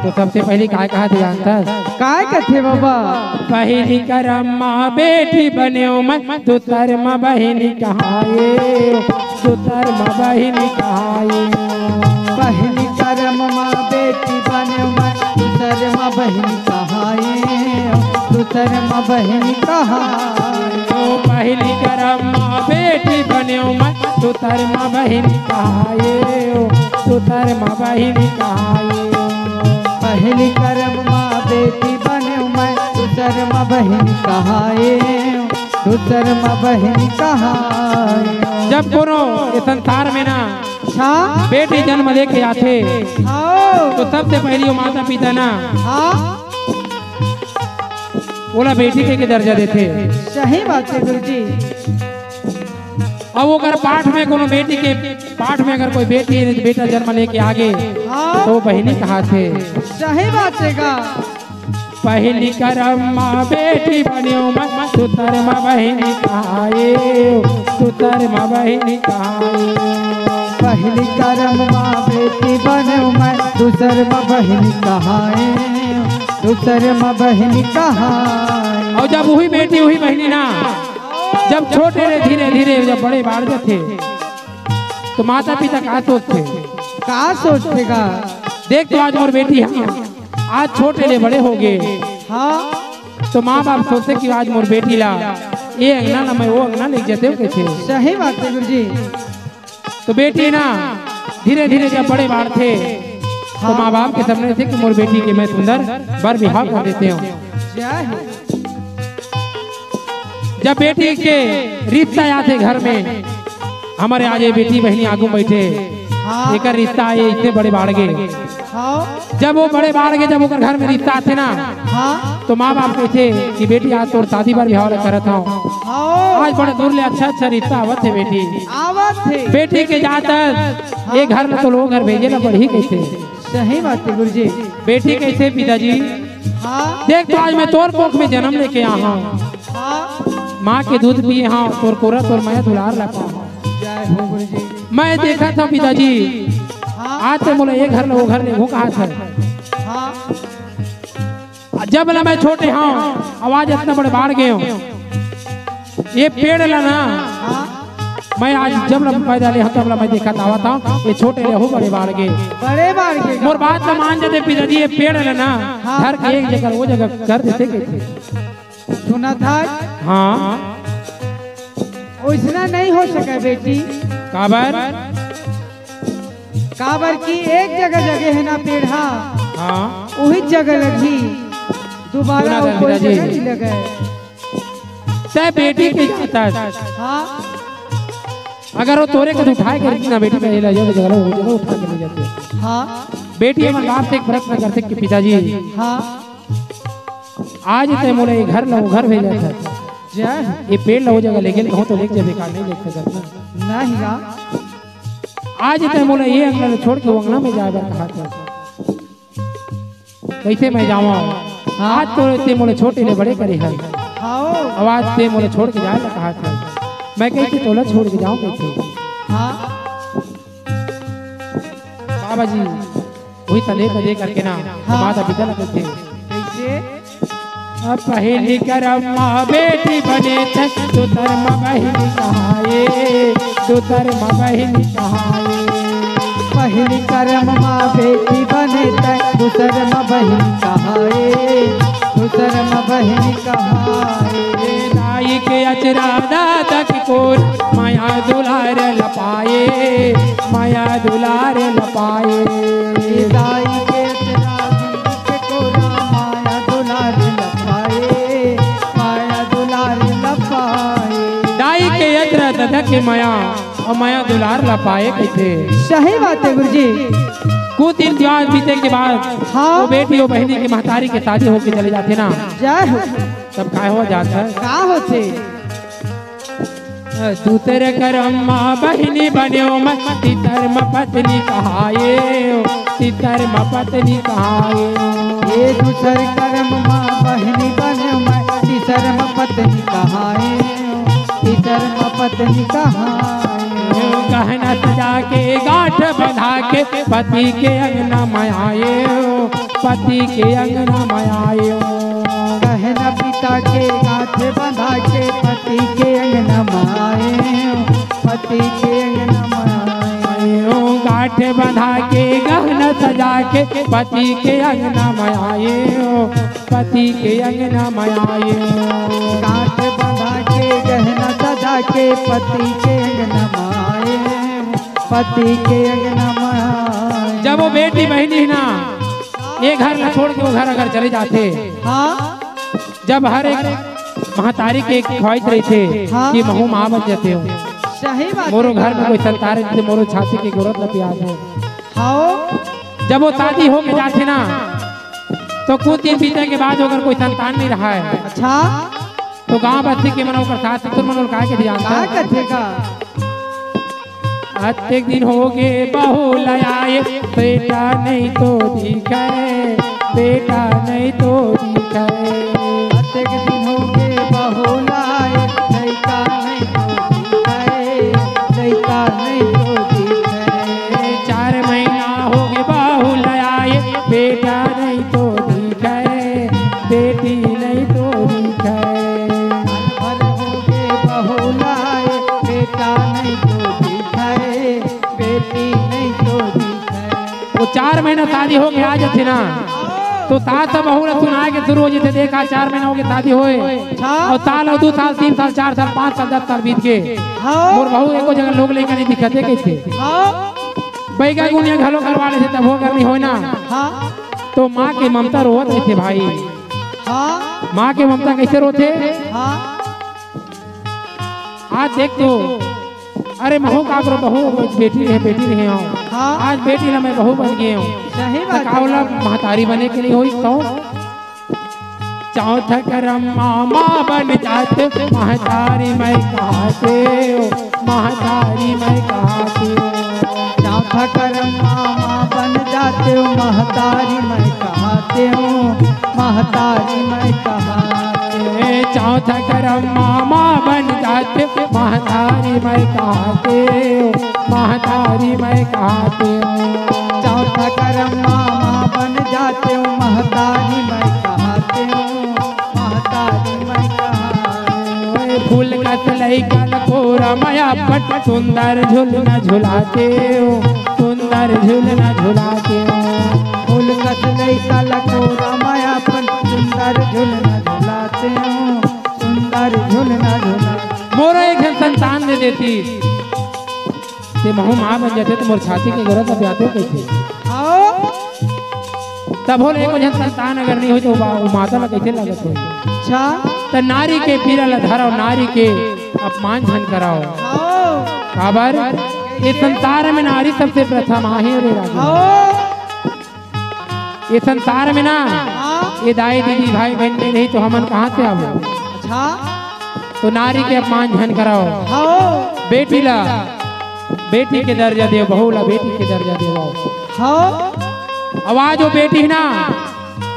तो सबसे पहले काय कहा थे जानता है? काय कथे बाबा? पहली करम्मा बेटी बने मैं तू तरम बहिनी कहाए, तू तरम बहिनी कहाए, पहली करम माँ बेटी बने मैं दूसर माँ बहन कहाए, दूसर माँ बहन कहाए, तो पहली करम्मा बेटी बने मैं तू तरम बहिनी कहाए, तू तरम बहिनी कहाए, पहली करम माँ बेटी बने मैं दूसर माँ बहन कहाए, दूसर माँ बहन कहाए। जब कोनो ये संसार में ना हाँ बेटी जन्म लेके आते हाँ तो सबसे पहले वो माता पिता ना हाँ बोला बेटी के दर्जा देते। सही बात है गुरु जी। अब अगर पाठ में कोनो बेटी के पाठ में अगर कोई बेटी बेटा जन्म लेके आगे हाँ तो बहिनी कहा थे? सही बात है का? पहली करम्मा बेटी बनियो मैं सुतर माँ बहिनी कहाए, सुतर माँ बहिनी कहाए, पहली करम माँ बेटी बने मैं दूसर माँ बहन कहाए, दूसर माँ बहन कहाए। और जब वही बेटी वही बहनी ना जब छोटे रहे धीरे धीरे जब बड़े बाढ़ थे तो माता पिता का सोचते का सोचते का? देख तो आज मोर बेटी हाँ आज छोटे ले बड़े हो गए हाँ तो माँ बाप सोचते कि आज मोर बेटी ला ये अंगना ना मैं वो अंगना ले जाते हो कैसे। सही बात है गुरु जी। तो बेटी ना धीरे धीरे जब बड़े बाढ़ थे तो माँ बाप के सपने थे कि मोर बेटी के मैं सुंदर बर विवाह कर देते हूँ। जय हो। जब बेटी के रिश्ता आते घर में हमारे आज ये बेटी बहनी आगू बैठे हाँ एक रिश्ता आए इतने बड़े बाढ़ गए। हाँ जब वो बड़े बाढ़ गए जब वो घर में रिश्ता आते ना हाँ तो माँ बाप कहते कि बेटी आज तोर शादी बार विवाह करत हूँ, हाँ आज बड़े दूर ले अच्छा अच्छा रिश्ता आवत है बेटी। आवत थे। बेटी के जाता ये घर में तो लोग घर भेजे ना बढ़ी कैसे। सही बात है गुरु जी। बेटी कैसे पिताजी हाँ देख तो आज मैं तोर कोख में जन्म लेके आया हूँ, हाँ माँ के दूध पिए हाँ, तोर कोरा तोर मैं दुलार लगा। जय हो गुरु जी। मैं देखा था पिताजी हाँ आज तो बोले ये घर ले वो घर ले, वो कहा था हाँ जब ला मैं छोटे हाँ आवाज इतना बड़े बाढ़ गए हूँ, ये पेड़ ला ना हाँ मैं आज जब ला पैदा ले तब ला मैं देखा था था ये छोटे रहो बड़े बाढ़ गए। बड़े बार के मोर बात का मान जाते पिताजी, ये पेड़ ला ना हाँ। घर के एक जगह वो जगह कर देते थे। सुना था हाँ उसना नहीं हो सका बेटी। काबर काबर की एक जगह जगह है ना पेड़ हाँ वही जगह लगी, दोबारा सुना था कोई पिताजी। जगह नहीं लगा। तय बेटी के जाता है हाँ अगर वो तोरे को उठाए कर ना बेटी पे ले जाओ जगह वो जगह उठा के ले जाते। हाँ बेटी हमारे बाप से एक प्रश्न करते कि पिताजी हाँ आज ते मोले ये घर लो घर भेजा था, जय हो। ये पेड़ लो जगह लेके हो तो लेके बेकार नहीं लेके सकता। नहीं गा आज ते मोले ये अंगना छोड़ के वो अंगना में जाए बार कहा था, कैसे मैं जाऊँ आज तो ते मोले छोटे ले बड़े करे है, हाँ आवाज ते मोले छोड़ के जाए कहा था, मैं कैसे तोला छोड़ के जाऊँ कैसे। हाँ बाबा जी वही तले का दे करके ना माता पिता लगते कैसे पहली करम बेटी बने थे तो धर्म बहिनी कहाए, तो धर्म बहिनी कहाए। पहली कर्म माँ बेटी बने तक दूसर माँ बहन कहाए, दूसर माँ बहन कहाए। दाई के अचरा दादा की कोर माया दुलार लपाए, माया दुलार लपाए। दाई के के कोरा माया दुलार लपाए, माया दुलार लपाए। दाई के अचरा दादा की माया और माया दुलार लपाए कैसे। सही बात है गुरुजी। कुछ दिन त्योहार बीते के बाद हाँ। वो बेटी और बहनी की महतारी के शादी होके चले जाते ना, जय हो। तब काय हो जाता है का होते तू तेरे करम माँ बहनी बन्यो मैं तितर म पत्नी कहाए, तितर म पत्नी कहाए। ये दूसर कर्म माँ बहनी बने मैं तीसर माँ पत्नी कहाए, तीसर माँ पत्नी कहाए। गहना सजा के गांठ बंधा के पति के अंगना में आए, पति के अंगना में आए। गहना पिता के गांठ बंधा के पति के अंगना में आए, पति के अंगना में आए। गांठ बंधा के गहना सजा के पति के अंगना में आए, पति के अंगना में आए। गांठ बंधा के गहना सजा के पति के अंगना में आए, पति के अंगना में आए। जब वो बेटी बहनी ना ये घर न छोड़ के वो घर अगर चले जाते, हाँ जब हर एक महतारी के एक ख्वाहिश रही थे हाँ। कि महू माँ बन जाते हो, सही बात मोरो है। घर में कोई संतान है, मोरो छाती की जरूरत न प्याज हो। हाँ जब वो शादी होके जाते ना तो कुछ दिन बीते के बाद अगर कोई संतान नहीं रहा है अच्छा तो गांव बस्ती के मनो कर साथ ससुर मनो का के ध्यान का कथेगा। अत्येक दिन हो गए बहू लाए, बेटा नहीं तो दिखे, बेटा नहीं तो दिखे। अत्येक दिन हो गए बहू लाए, लइका नहीं तो दिखे, लइका नहीं तो दिखे। 4 महीना हो गए बहू लाए, बेटा नहीं तो दिखे, बेटी नहीं तो दिखे। भर हो गए बहू लाए, बेटा नहीं तो दिखे, बेटी नहीं तो दिखे। वो 4 महीना शादी हो के आ जाते ना तो सास बहू ने सुनाए के शुरू हो जाते, देखा 4 महीना हो गए शादी होए और साल और 2 साल 3 साल 4 साल 5 साल 10 साल बीत के मोर बहू एको जगह लोग लेकर नहीं दिखते कैसे। हाँ बैगा गुनिया घलो करवा ले तब हो करनी हो ना हाँ तो माँ के ममता रोत नहीं थे भाई। हाँ माँ के ममता कैसे रोते। हाँ आज देख तो अरे महू का करो बहू बेटी रहे हाँ। आज बेटी ना मैं बहू बन गए हूँ, सही बात है। कावला महतारी बने के लिए हुई तो चौथा करम मामा बन जाते, महतारी मैं कहते हो, महतारी मैं कहते हो। चौथा कर्म मामा बन जाते हो, महतारी मैं कहते हो, महतारी मैं कहाते। चौथा करम मामा बन जाते महतारी मैं कहाते हो, महतारी मैं कहाते हो। चौथा करम मामा बन जाते हो, महतारी मैं कहाते हो, महतारी मैं कहाते हो। फूल कतलई कलकोरा माया पट सुंदर झुलना झुलाते हो, सुंदर झुलना झुलाते हो। फूल कतलई कलकोरा माया पट सुंदर झुलना झुलाते हो, सुंदर झुलना झुलाते। मोरो एक संतान दे देती ते महू माँ बन जाते तो मोर छाती के गोरा तब आते कैसे आओ तब बोले एको जन संतान अगर नहीं हो तो माता ला कैसे लागत हो। अच्छा तो नारी के पीरा ला धराओ, नारी के अपमान झन कराओ। आओ काबर ये संसार में नारी सबसे प्रथम आहे रे राजा। आओ ये संसार में ना हाँ ये दाई दीदी भाई बहन में नहीं तो हमन कहाँ से आवो। अच्छा तो नारी के अपमान झन कराओ। आओ बेटी ला बेटी के दर्जा दे, बहू ला बेटी के दर्जा दे। हाँ आवाज वो बेटी ना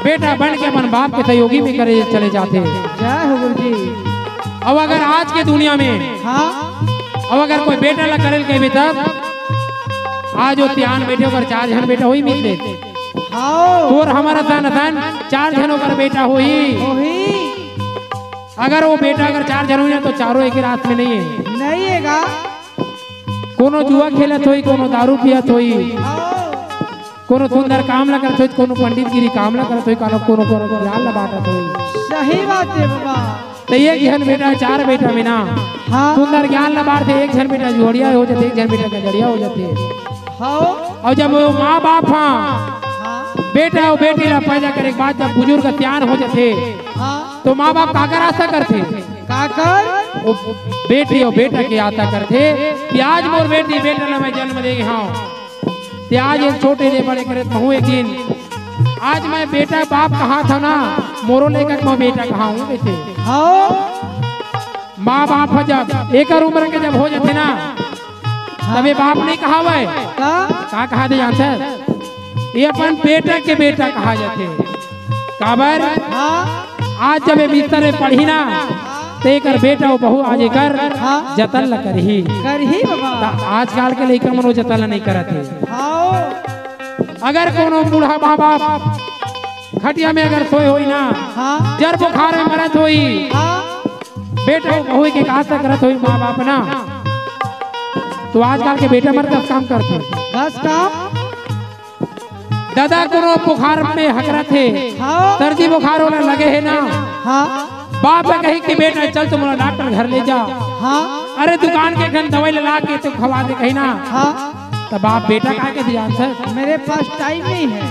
बेटा बन के अपन बाप के सहयोगी में करे चले जाते। जय हो गुरुजी। अब अगर आज के दुनिया में हाँ अब अगर कोई बेटा ला करे कहे तब आज वो 3 बेटे होकर 4 जन बेटा हुई मिलते। आओ तोर हमारा सन 4 जनों का बेटा हुई। ओही अगर वो बेटा अगर 4 जन हुई तो चारों एक ही रात में नहीं है। नहीं हैगा। कोनो जुआ खेलत होई, कोनो दारू पियत होई, आओ कोनो सुंदर काम ला करत होई, कोनो पंडित गिरी काम ला करत होई, कोनो ज्ञान ला बांटत होई। सही बात है बाबा। तो एक जन बेटा 4 बेटा में ना हाँ सुंदर ज्ञान ला बांटते, एक जन बेटा जोड़िया हो जाते, एक जन बेटा गजड़िया हो जाते। हाँ और जब वो माँ बाप हाँ बेटा और बेटी ला पैदा करे के बाद जब बुजुर्ग त्यान हो जाते हाँ तो माँ बाप काकर आशा करते, काकर वो बेटी और बेटा की आशा करते कि आज मोर बेटी बेटा ला मैं जन्म देगी। हाँ ते आज एक छोटे ले बड़े करे कहूँ एक दिन आज मैं बेटा बाप कहाँ था ना मोरो लेकर मैं बेटा कहाँ हूँ कैसे। हाँ माँ बाप जब एक उम्र के जब हो जाते ना तबे बाप नहीं कहा वह का कहा दे जानते ये अपन बेटा के बेटा कहा जाते। काबर हाँ आज जब ये बिस्तर में पढ़ी ना तो एक बेटा वो बहू आज कर हाँ। जतन ल करही। कर ही बाबा। आजकल के लड़का मनो जतन नहीं करते। आओ अगर कोनो बूढ़ा माँ बाप खटिया में अगर सोए होई ना हाँ जर बुखार में मरत होई हाँ बेटा वो बहू के कहा करत होई माँ बाप ना तो आजकल के बेटा मर 10 काम करते। 10 काम दादा कोनो बुखार में हकरत है, हाँ सर्दी बुखार होने लगे है ना हाँ बाप कही कि बेटा चल तुम डॉक्टर घर ले जा। हाँ अरे दुकान के घर दवाई ला के तुम खवा दे कहीं ना हाँ तो बाप बेटा कहा के ध्यान से मेरे पास टाइम नहीं है।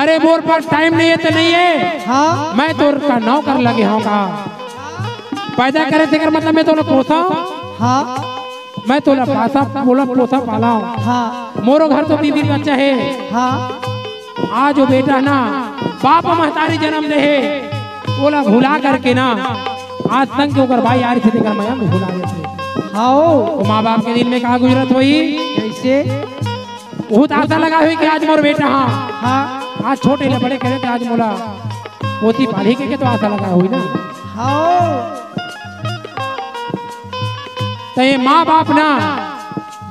अरे मोर पास टाइम नहीं है तो नहीं है। हाँ मैं तो का नौकर लगे होगा पैदा करे थे मतलब मैं तो पोसा हाँ मैं तो बोला पोसा पाला हूँ। हाँ मोरो घर तो बीबी बच्चा है। हाँ आज वो बेटा ना बाप महतारी जन्म दे है बोला भुला करके ना आज तक के भाई यार थे देखकर मैं भुला देते। आओ माँ बाप के दिन में कहा गुजरत हुई कैसे बहुत आशा लगा हुई कि आज मोर बेटा हाँ हाँ आज छोटे ले बड़े करे थे आज मोला पोती पाली के तो आशा लगा हुई ना। आओ तो ये माँ बाप ना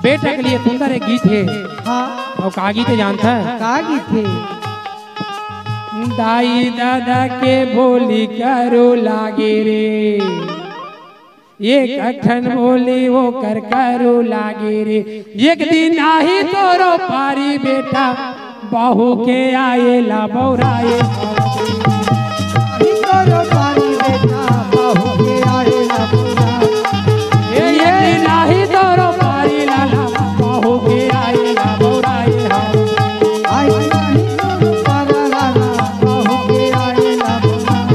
बेटा के लिए सुंदर एक गीत है। हाँ और का गीत है जानता है? का गीत थे दाई दादा के बोली करो लागे रे ये कठन बोली वो कर करो लागे रे एक दिन आही तोरो पारी बेटा बहू के आए ला बौराए तोरो पानी बेटा बहू के आए ला बौराए। ये दिन आही तोरो पारी लाला बहू के आए ला बौराए आई नहीं तोरो पारा लाला बहू के आए ला बौराए।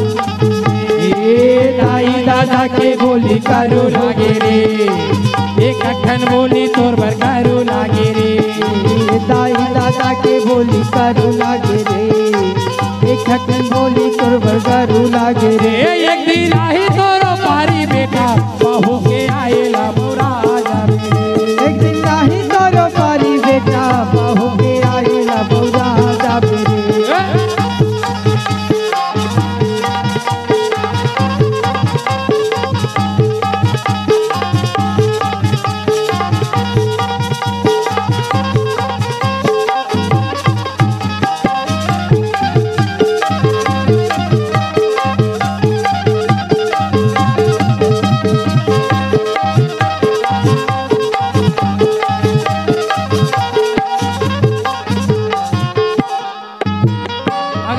ये दाई दादा के बोली करो लागे रे ये कठन बोली तोर बर करो लागे रे दाई दादा के बोली करू लागे रे एक खटन बोली कर बरगरू लागे रे। एक दिन आही तोरो पारी बेटा बहू के आए ला बुरा जावे एक दिन नाही तोरो पारी बेटा बहू के आए ला बौरा जाबे रे।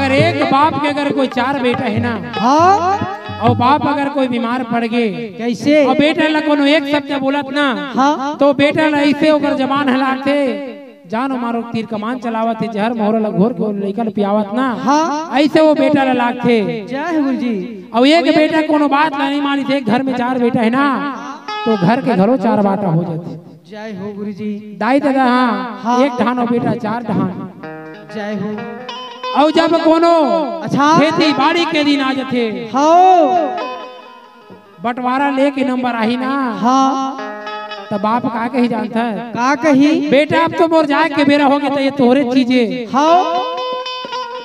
अगर एक बाप के अगर कोई 4 बेटा है ना, हाँ और बाप अगर कोई बीमार पड़ गए कैसे और बेटा ला कोनो एक शब्द बोलत ना, हाँ तो बेटा ला ऐसे ओकर जबान हिलाते, जानो मारो तीर कमान चलावत है, जहर मोहर ला घोर के लइका ला पियावत ना, हाँ ऐसे वो बेटा ला लागथे। जय हो गुरुजी। और एक बेटा कोनो बात ला नहीं मानी थे, घर में 4 बेटा है ना, तो घर के घरों 4 बाटा हो जाते। जय हो गुरुजी। दाई दादा हाँ, एक ढान और बेटा 4 ढान। जय हो। और जब कोनो अच्छा खेती बाड़ी के दिन आ जाते, हाँ बंटवारा लेके नंबर आई ना, हाँ तब बाप का कही जानता है, का कही बेटा अब तो मोर जाए के बेरा हो गया, तो ये तोहरे चीजें, हाँ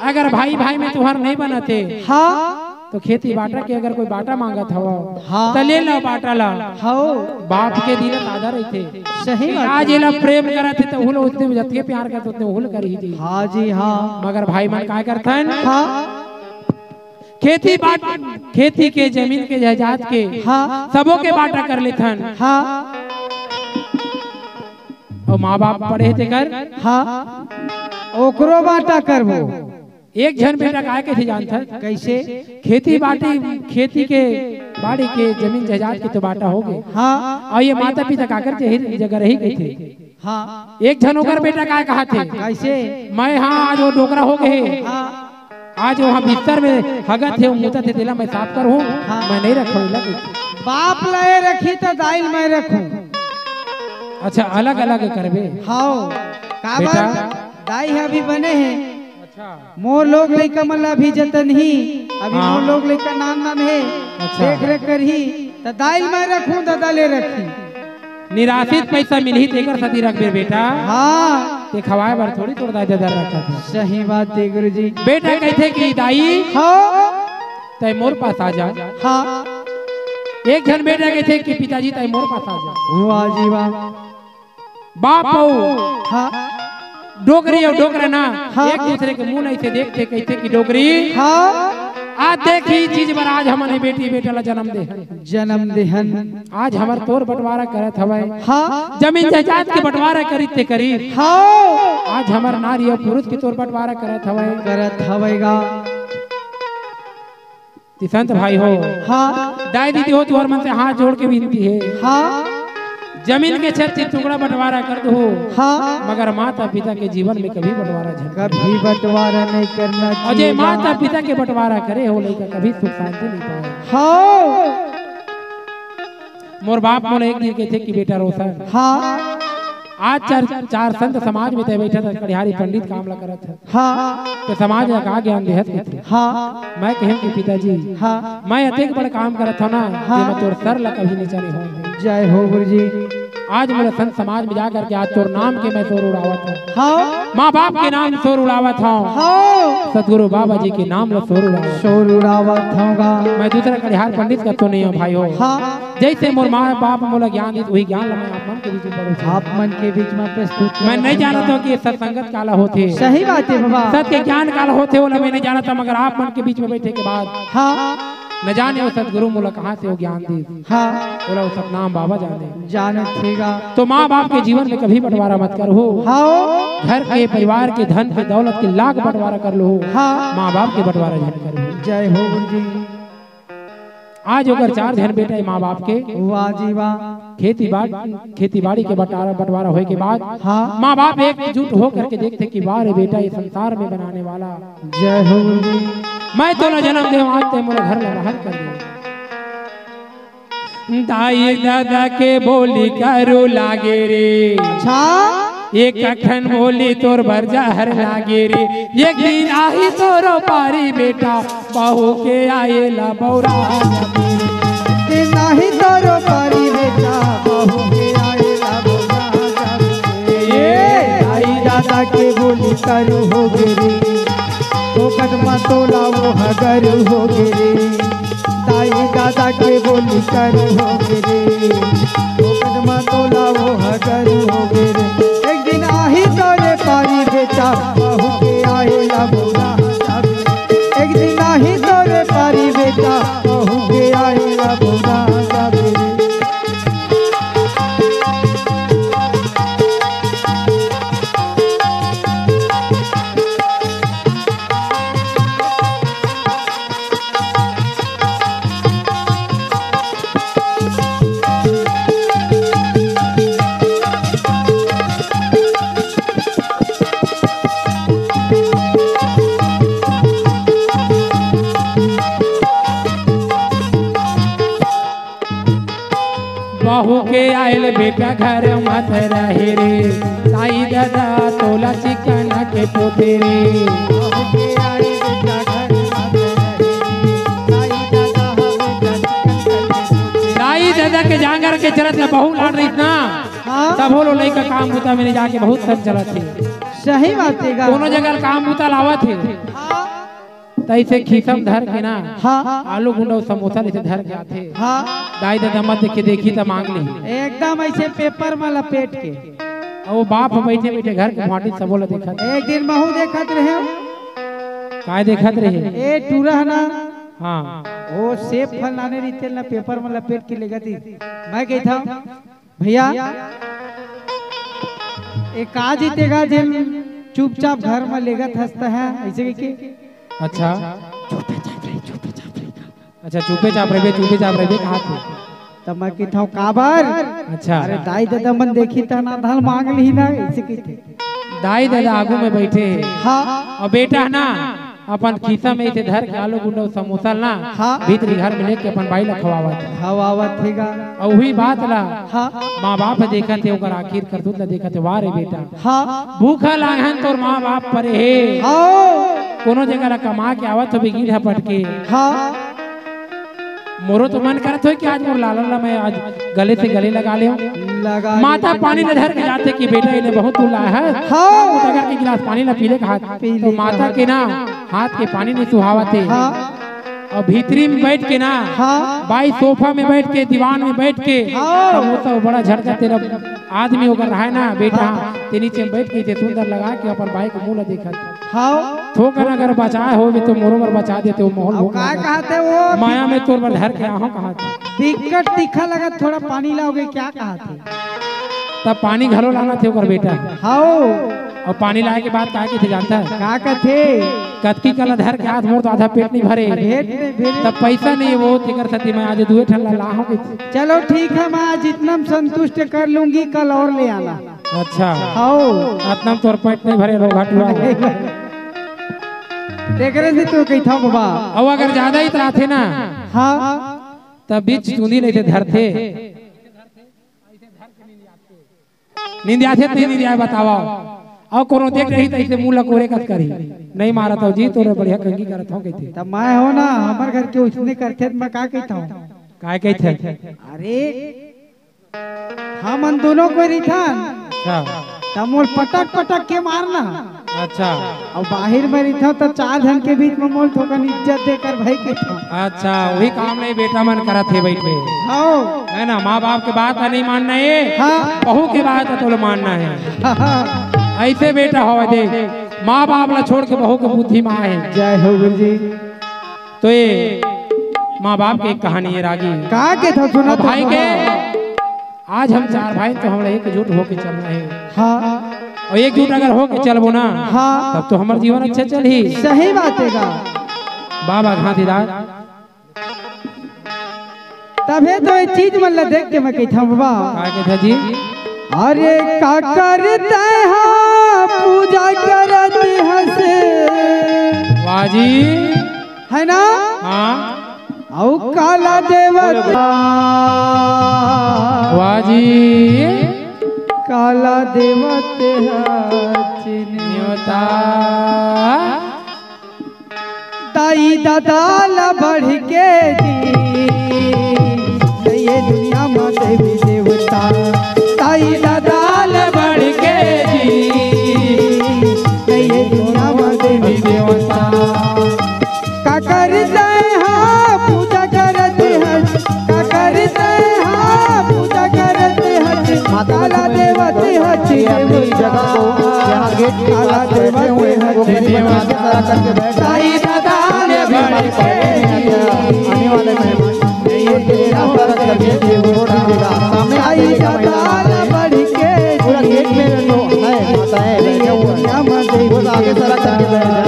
अगर भाई भाई में तुहार नहीं बनते, हाँ तो खेती बाटा के अगर कोई बाटा मांगत हवा, हाँ तो ले ला बाटा ला। हाँ बाप के दिल आधा रहते, सही बात आज ये लोग प्रेम करत थे, तो उन उतने जतके प्यार करते उतने उल कर ही दी। हाँ जी हाँ। मगर भाई मन का करथन, हाँ खेती बाट खेती के जमीन के जायदाद के हाँ सबों के बाटा कर लेथन। हाँ और माँ बाप पढ़े थे कर, हाँ ओकरो बाटा करबो। एक जन बेटा काय के थे जानता है, कैसे खेती खेती के बाड़ी के जमीन जायदाद के तो बाटा हो गए। हाँ और ये माता पिता का करते जगह रही गए थे। हाँ एक जन होकर बेटा काय कहा थे, कैसे मैं हाँ आज वो डोकरा हो गए, हाँ आज वहाँ बिस्तर में हगत थे मुता थे, दिला मैं साफ करूँ, मैं नहीं रखूँ लगे। बाप लाए रखी तो दाइल मैं रखूं। अच्छा अलग अलग करबे। हाँ का बेटा? बात दाई है अभी बने हैं, अच्छा मोर लोग लइका मन ला अभी जतन ही, अभी हाँ। मोर लोग लइका नान नान है, अच्छा। देख रेख कर ही तो दाइल मैं रखूं दादा ले रखी। निराशित पैसा मिलही तेकर सती रखबे बेटा, हाँ ते खवाए बर थोड़ी तोड़ दादा दर रखा था। सही बात है गुरुजी। बेटा कहते कि दाई हाँ तय मोर पास आ जा। हाँ एक जन बेटा कहते कि पिताजी तय मोर पास आ जा। वाह जी वाह। बाप हो हाँ डोगरी और डोगरा ना, हाँ। एक दूसरे के मुंह नहीं से देखते, कहते कि डोगरी हाँ आज देखी चीज पर आज हमने बेटी बेटा ला जन्म दे, जन्म देहन। आज हमार तोर बंटवारा करत हवे, हाँ जमीन जायदाद के बंटवारा करीते करी, हाँ आज हमार नारी और पुरुष के तोर बंटवारा करत हवे। करत हवेगा। संत भाई हो, हाँ दाई दीदी हो, तुम्हारे मन से हाथ जोड़ के विनती है, हाँ जमीन के 6 टुकड़ा बंटवारा कर दो, हाँ मगर माता पिता के जीवन में कभी बंटवारा झल, कभी बंटवारा नहीं करना और जे चाहिए। माता पिता के बंटवारा करे हो लइका कभी सुख शांति नहीं पाए। हाँ मोर बाप मोर एक दिन कहते कि बेटा रोशन, हाँ आज चार संत समाज में तय बैठा था, कड़िहारी पंडित काम ला करत है, हाँ तो समाज का ज्ञान देहत के थे। हाँ मैं कहूं कि पिताजी हाँ मैं अतेक बड़ा काम करत हूं ना, हाँ। कि मैं तोर सर ला कभी नहीं चले हो। जय हो गुरुजी। आज मेरे संत समाज में जाकर के आज तोर नाम के मैं शोर उड़ावत हूँ, हाँ माँ बाप के नाम शोर उड़ावत हूँ, हाँ सदगुरु बाबा जी के नाम ला शोर उड़ावत। शोर उड़ावत होगा। मैं दूसरा कड़िहार पंडित का तो नहीं हूँ भाई हो, हाँ जैसे मोर माँ बाप मोला ज्ञान दी वही ज्ञान ला मैं आप मन के बीच में परोसा। आप मन के बीच में प्रस्तुत मैं नहीं जानता हूँ कि सत्संगत काला होते, सही बात है बाबा। सत के ज्ञान काला होते हो, मैं नहीं जानता, मगर आप मन के बीच में बैठे के बाद हाँ न जाने वो सदगुरु मोला कहाँ से वो ज्ञान दी, हाँ बोला वो सतनाम बाबा जाने। जानत थेगा। तो माँ बाप के जीवन में कभी बंटवारा मत करो, हाँ घर के परिवार के धन के दौलत के लाख बंटवारा कर लो, हाँ माँ बाप के बंटवारा झन करो। जय हो गुरुजी। आज अगर 4 जन बेटा है माँ बाप के, वाह जी वाह। खेती बाड़ी के बंटवारा होए के बाद हाँ माँ बाप एकजुट होकर के देखते कि वाह रे बेटा ये संसार में बनाने वाला, जय हो गुरुजी। मैं तो न जन्म दे आज ते मोला घर ला बाहर कर दे। दाई दादा के बोली करो लागे रे, अच्छा एक अखन बोली तोर बर जहर लागे रे, एक दिन आही तोरो पारी बेटा बहू के आए ला बौरा के नाही तोरो पारी बेटा बहू के आए ला बोला ये आई दादा के बोली करू हो गिरी, तो कदमा तोला वो हगर हो गिरी। दाई दादा के बोली करू हो गिरी, तो कदमा तोला वो हगर हो गिरी। एक दिन आही तोरे पारी बेटा बहू के आए ला बोला, एक दिन आही तोरे पारी बेटा बहू के आए ला बोला। बहू के आयल बेटा घर मत रहे रे, ताई दादा तोला चिकन के पोते रे। बहू के आयल बेटा घर मत रहे, ताई दादा के जांगर के चलत में बहू लाड़ रही ना, हाँ तब वो लोग का काम होता मेरे जाके बहुत सब चलत थे, सही बात है दोनों जगह काम होता लावा थे। तैसे खीसम धर के ना, हाँ आलू गुंडा समोसा लेते धर के आते। हाँ दाई दादा मत देखे देखी तो मांग ली, एकदम ऐसे पेपर में लपेट के। और वो बाप बैठे बैठे घर के माटी सब बोला देखा। एक दिन महू देखत रहे, काय देखत रहे? ए टूरा ना, हाँ वो सेब फल लाने रहते ना, पेपर में लपेट के ले गई। मैं गई था भैया एक आ जीतेगा जिन चुपचाप घर में लेगत हंसता है ऐसे के। अच्छा अच्छा चुपे चाप रहे कहा थे? तब मैं कहता हूँ काबर। अच्छा अरे दाई दादा मन देखी था ना धन मांग ली ना ऐसे कहते। दाई दादा आगू में बैठे, हाँ और बेटा ना अपन खीसा में इसे धर के आलू गुंडा समोसा ना, हाँ भीतरी घर में लेके अपन बाई ला खवावा था। हवा थेगा, और वही बात ला हाँ माँ बाप देखा थे ओकर आखिर कर दूध देखा थे। वाह रे बेटा हाँ भूखा लागन तोर माँ बाप परे हे, हाँ कोनो जगह ला कमा के आवत हो बिगीड़ हपट के। हाँ मोरो तो मन करत हो कि आज मोर लाला ला मैं आज गले से गले लगा ले। लगा माता पानी न धर के जाते कि बेटा इन्हें बहुत तुला है, हाँ अगर के गिलास पानी ला पीले का हाथ, तो माता के ना हाथ के पानी नहीं सुहावते। हाँ और भीतरी में बैठ के ना, हाँ बाई सोफा में बैठ के दीवान में बैठ के हाँ। समोसा बड़ा झटका तेरा आदमी होकर रहा है ना बेटा, ते नीचे में बैठ के इसे सुंदर लगा के अपन भाई को मुंह ला देखा। हाँ थोकर अगर बचाए हो तो मोरो बर बचा देते हो मोहन अब क्या कहते वो माया में तोर बर धर के आहो कहा थे। दिक्कत तीखा लगा, थोड़ा पानी लाओगे क्या कहा थे? तब पानी घरों लाना थे ओकर बेटा, हाँ और पानी लाए के बाद क्या थे जानता है? क्या कहते कतकी कला धर के हाथ मोड़ तो आधा पेट नहीं भरे, भेंट नहीं भेंट। तब पैसा नहीं है वो तिकर सती मैं आज दुए ठल्ला लाहूं के। चलो ठीक है, मैं आज इतना संतुष्ट कर लूंगी, कल और ले आना। अच्छा हाँ इतना तोर पेट नहीं भरे लोग हटुआ। देख रहे थे तो कही था बाबा। और अगर ज्यादा ही तरह थे ना, हाँ तब बीच चूंदी नहीं थे धर थे, नींद आते नहीं नींद आए बतावा। और कोनो देख रही तो इसे मुंह लकोरे कस करी नहीं मारा था जी तोरे बढ़िया कंगी करत हो कहते। तब मैं हो ना हमारे घर के उसने करते मैं क्या कहता हूँ? काय कहते? अरे हम दोनों को रिथान अच्छा तब मोल पटक पटक के मारना। अच्छा और बाहर में रिथा तो चार जन के बीच में मोल थोकन इज्जत देकर भाई के था। अच्छा वही काम नहीं बेटा मन करत है बैठे हाँ है ना, माँ बाप के बात नहीं मानना है, हाँ बहू की बात तो मानना है। हाँ। ऐसे बेटा हो दे, माँ बाप ला छोड़ के बहू की बुद्धि माँ है। जय हो गुरु जी। तो ये माँ बाप की एक कहानी है रागी। कहा के था सुना तो भाई के आज हम चार भाई तो हम एकजुट होके चल रहे हैं। हाँ और एकजुट अगर होके चलबो ना, हाँ तब तो हमारा जीवन अच्छा चल ही। सही बात है का। बाबा घातीदार तबे तो ये चीज मतलब देख के मैं कहता हूँ बाबा। क्या कहता जी? अरे का करते हैं पूजा करते हंसे, वाह जी है ना? हाँ औ काला देवता, वाह जी काला देवते न्योता ताई दादा बढ़ के जी ये दुनिया में देवी देवता। ताई दादा बढ़ के जी ये दुनिया में देवी देवता। का करते हैं पूजा करते हैं, का करते हैं पूजा करते हैं, काला देवते हच्ची जगह को यहाँ गेट के काला पास बैठे हुए हैं, वो मेरे पास तरह करके बैठ ताई दादा बढ़ के आने वाले मेहमान ये रास्ता रख करके छोड़ दीजिएगा। सामने ताई दादा बढ़ के पूरा गेट में जो है माताएं बैठे हुए हैं, वो आगे तरह करके बैठ जाए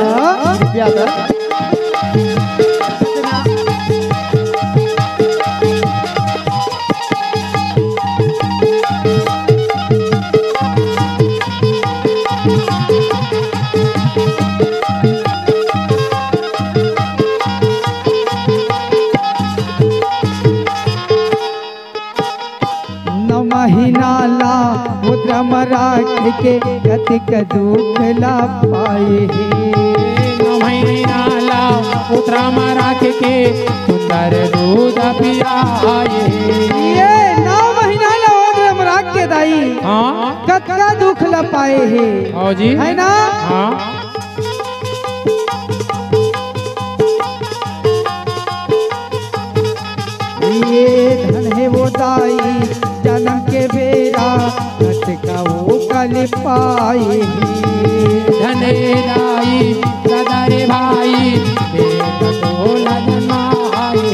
कृपया कर। के कतिक दुख ला पाए हे। 9 महीना लाओ पुत्रा में राख के सुंदर दूध पियाए। ये 9 महीना ला ओद्र में राख के दाई हाँ कतका दुख ला पाए हे। ओ जी है ना? हाँ ये धन है वो दाई जन्म के बेरा कतका वो कल पाए हे। धने दाई सदा रे भाई बेटा तोला जन्माए।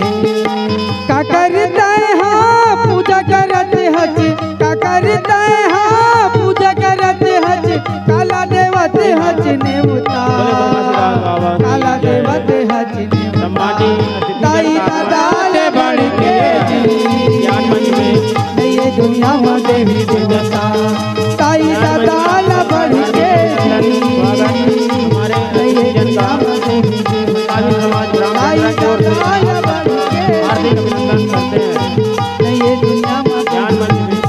का करता है हाँ पूजा करते हज, का करता है हाँ पूजा करते हज, काला देवते हज नेवता, काला देवते हज नेवता। दाई दादा ले बढ़ के ज्ञान मंच में ये दुनिया में देवी देवता। दाई दादा ले बढ़ के हमारे ये दुनिया में देवी देवता। समाज दाई दादा ले बढ़ के हार्दिक अभिनंदन करते हैं। ये दुनिया में ज्ञान मंच में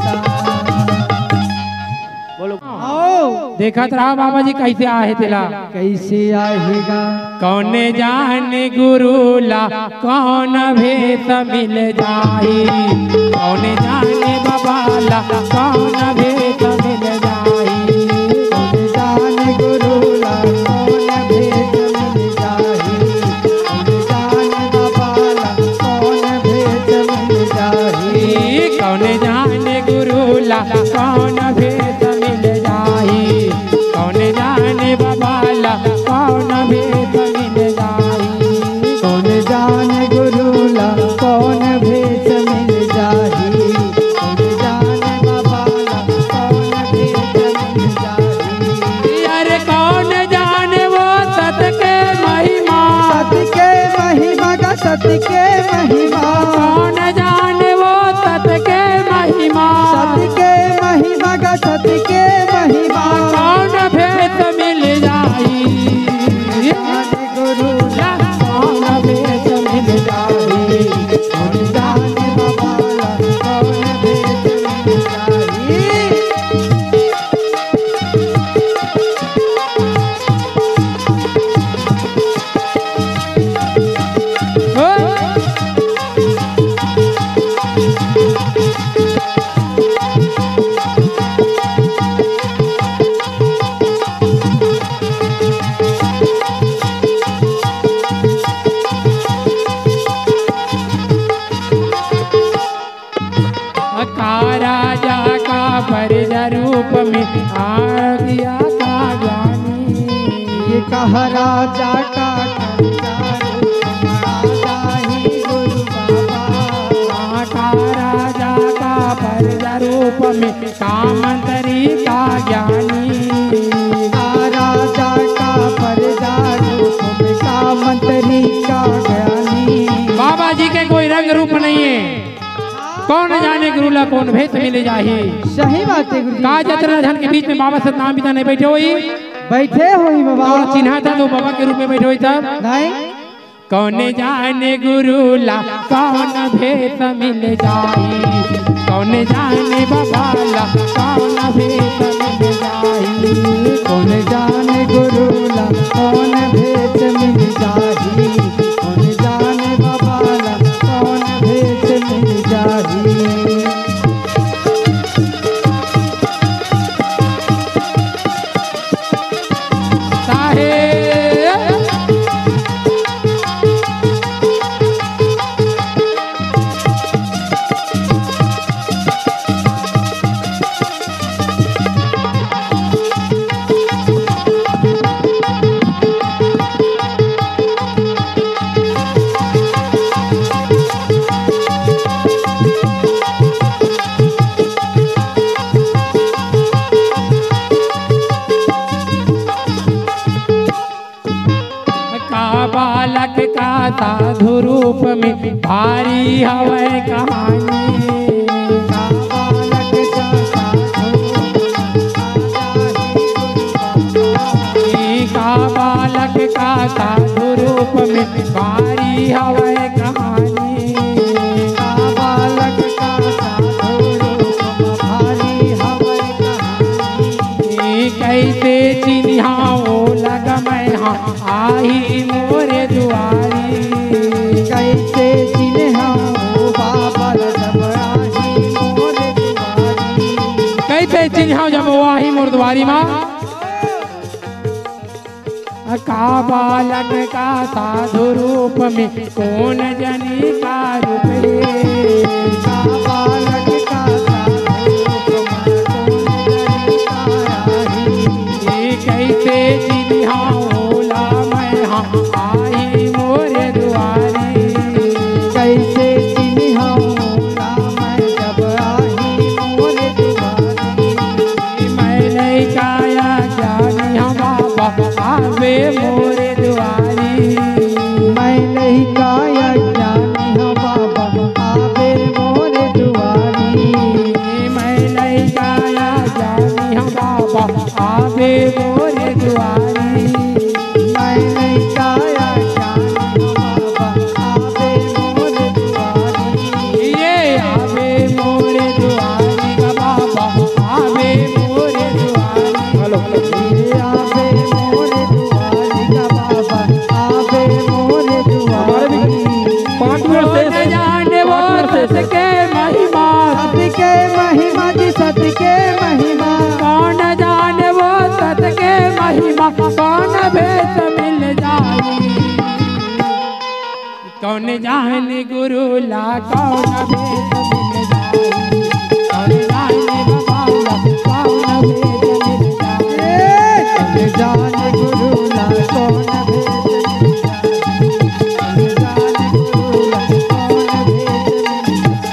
बोलो आओ देखत रहा बाबा जी कैसे आहे तेला। कैसे आएगा कौन जाने गुरुला कौन भेद मिल जाई। कौन जाने बाबाला कौन भेद मिल जाई। कौन जाने गुरुला कौन भेद मिल जाही, कौन जाने बाबाला कौन भेद मिल जाही। कौन जाने गुरुला कौन भेद मिल जाई। कौन जाने बाबाला कौन भेद मिल जाई। कौन जाने गुरुला कौन भेद मिल जाही, कौन जाने बाबाला कौन भेद मिल जाही। अरे कौन जाने वो सत के महिमा। सत्य के महिमा का सत्य के महिमा, कौन जाने वो सत के महिमा। सत्य के महिमा का सत्य के महिमा। कौन भेद मिल जाई। जाने गुरुला कौन भेद मिल जाई। कौन जाने बाबाला कौन भेद मिल जाही। का राजा का परिज रूप में आ गया का ज्ञानी। ये कहा राजा का राजा ही गुरु बाबा। का राजा का परिज रूप में कामंतरी का ज्ञानी। का राजा का परदा रूप में का मंत्री का ज्ञानी। बाबा जी के कोई रंग रूप नहीं है। कौन जाने गुरुला कौन भेद मिल जाही। सही बात है गुरु जी। का जतना धन के बीच में बाबा सतनाम पिता नहीं बैठे हुई बैठे हुई बाबा और चिन्हा था तो बाबा के रूप में बैठे हुई तब। नहीं कौन जाने गुरुला कौन भेद मिल जाई। कौन जाने बाबाला कौन भेद मिल जाई। कौन जाने गुरुला कौन भेद मिल जाही, कौन जाने बाबाला कौन भेद मिल जाही। साहेब बालक का साधु रूप में भारी हवै कहानी। का बालक का का बालक का साधु रूप में भारी हवै कहानी। का बालक का साधु रूप में भारी हवै कहानी। आई मोरे दुआरी। कैसे चिन्हाऊं बाबा जब आई मोरे दुआरी। कैसे चिन्हाऊं जब वो आई मोर दुआरी माँ। का बालक का साधु रूप में कौन जनी का रूप है। का बालक का साधु रूप में कौन जनी का आई। ये कैसे चिन्हाऊं ला मैं हाँ आई मोरे दुआरी। कैसे चिन्हाऊं ला मैं जब आई मोरे दुआरी। मैं नहीं काया जानी हम बाबा आवे मोरे दुआरी। मैं नहीं काया ज्ञानी हूँ बाबा आवे मोरे दुआरी। मैं नहीं काया जानी हम बाबा आवे मोरे दुआरी। मैं नहीं काया ज्ञानी हूँ बाबा आवे मोरे दुआरी। ये आवे मोरे दुआरी का बाबा आवे मोरे दुआरी। हेलो ये आवे मोरे दुआरी का बाबा आवे मोरे हमारे भी दुआरी। 5 मिनट कौन से जाने वो सत के महिमा। सत्य के महिमा जी सत्य के महिमा। कौन जाने वो सत के महिमा। कौन भेद मिल जाई। कौन जाने गुरु ला कौन भेद मिल जाई। कौन जाने बाबा ला कौन भेद मिल जाई। कौन जाने गुरु ला कौन भेद मिल जाए। कौन जाने गुरु ला कौन भेद मिल जाए।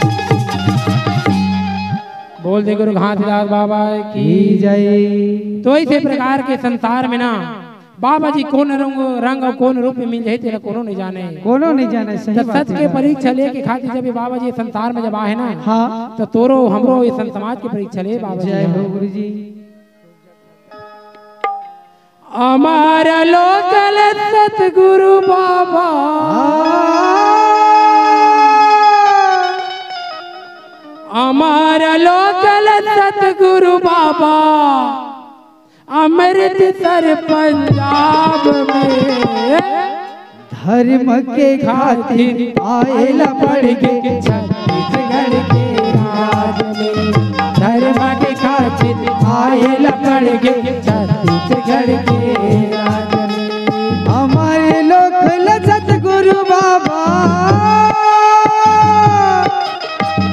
बोल दे गुरु घासीदास बाबा की की जय। तो इसी प्रकार के संसार में ना बाबा जी कौन रंग और कौन रूप में मिल जाए तेरा कोनो नहीं जाने। कोनो नहीं जाने सही जब बात सच के परीक्षा लेके खातिर जब ये बाबा जी संसार में जब आए ना हाँ तो तोरो हमरो ये संत समाज की परीक्षा ले बाबा जय हो जी। गुरु जी। हमारा लोकल सतगुरु बाबा हमारा लोकल सतगुरु बाबा अमृतसर पंजाब में धर्म के खातिर आए पड़ के छत्तीसगढ़ के राज में। धर्म के खातिर आए पड़ के छत्तीसगढ़ के राज में। हमारे लोकल सतगुरु बाबा।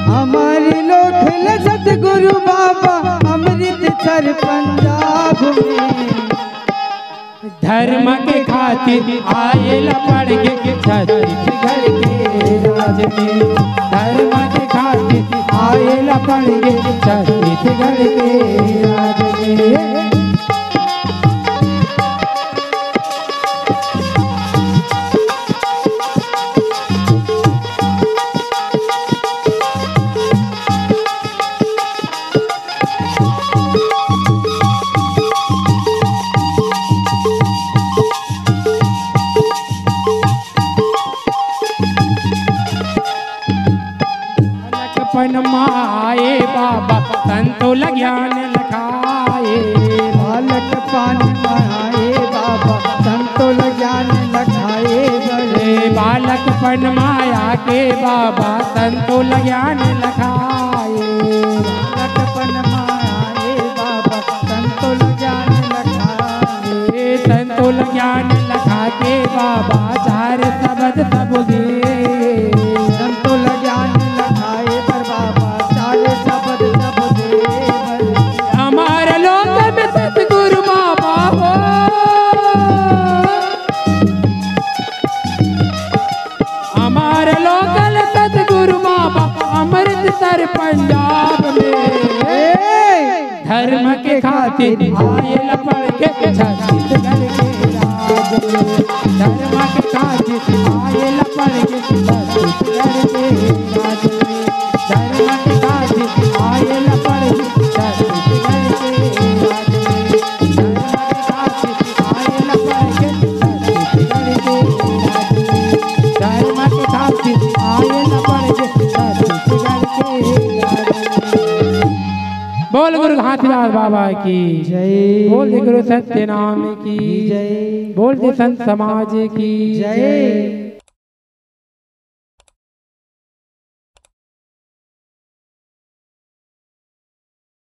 हमारे लोकल सतगुरु बाबा अमृतसर पंजाब में। धर्म के खातिर आए पड़ के छत्तीसगढ़ के राज में। धर्म के खातिर आए पड़ के छत्तीसगढ़ के राज में। पन माए बाबा संतो ज्ञान लखाए। बालक पान माए बाबा संतो ज्ञान लखाए बड़े। बालक पन माया के बाबा संतो ज्ञान लखाए। बालक पन माए बाबा संतो ज्ञान लखाए। संतो ज्ञान लखा के बाबा चार शब्द सब गे। संतो ज्ञान लखाए पर बाबा चार शब्द सब दे। हमारे लोक में सतगुरु बाबा हो। हमारे लोकल सतगुरु बाबा अमृतसर पंजाब में। धर्म के खातिर आए पड़ के छत्तीसगढ़ के राज में। धर्म के खातिर आए पड़ के छत्तीसगढ़ के राज में। धर्म के खातिर आए पड़ के छत्तीसगढ़ के राज में। धर्म के खातिर आए पड़ के छत्तीसगढ़ के राज में। धर्म के खातिर आए पड़ के छत्तीसगढ़ के राज में। बोल गुरु घासीदास हाथीराज बाबा की जय। बोल दी गुरु सत्य नाम की जय। बोल दी संत समाज की जय।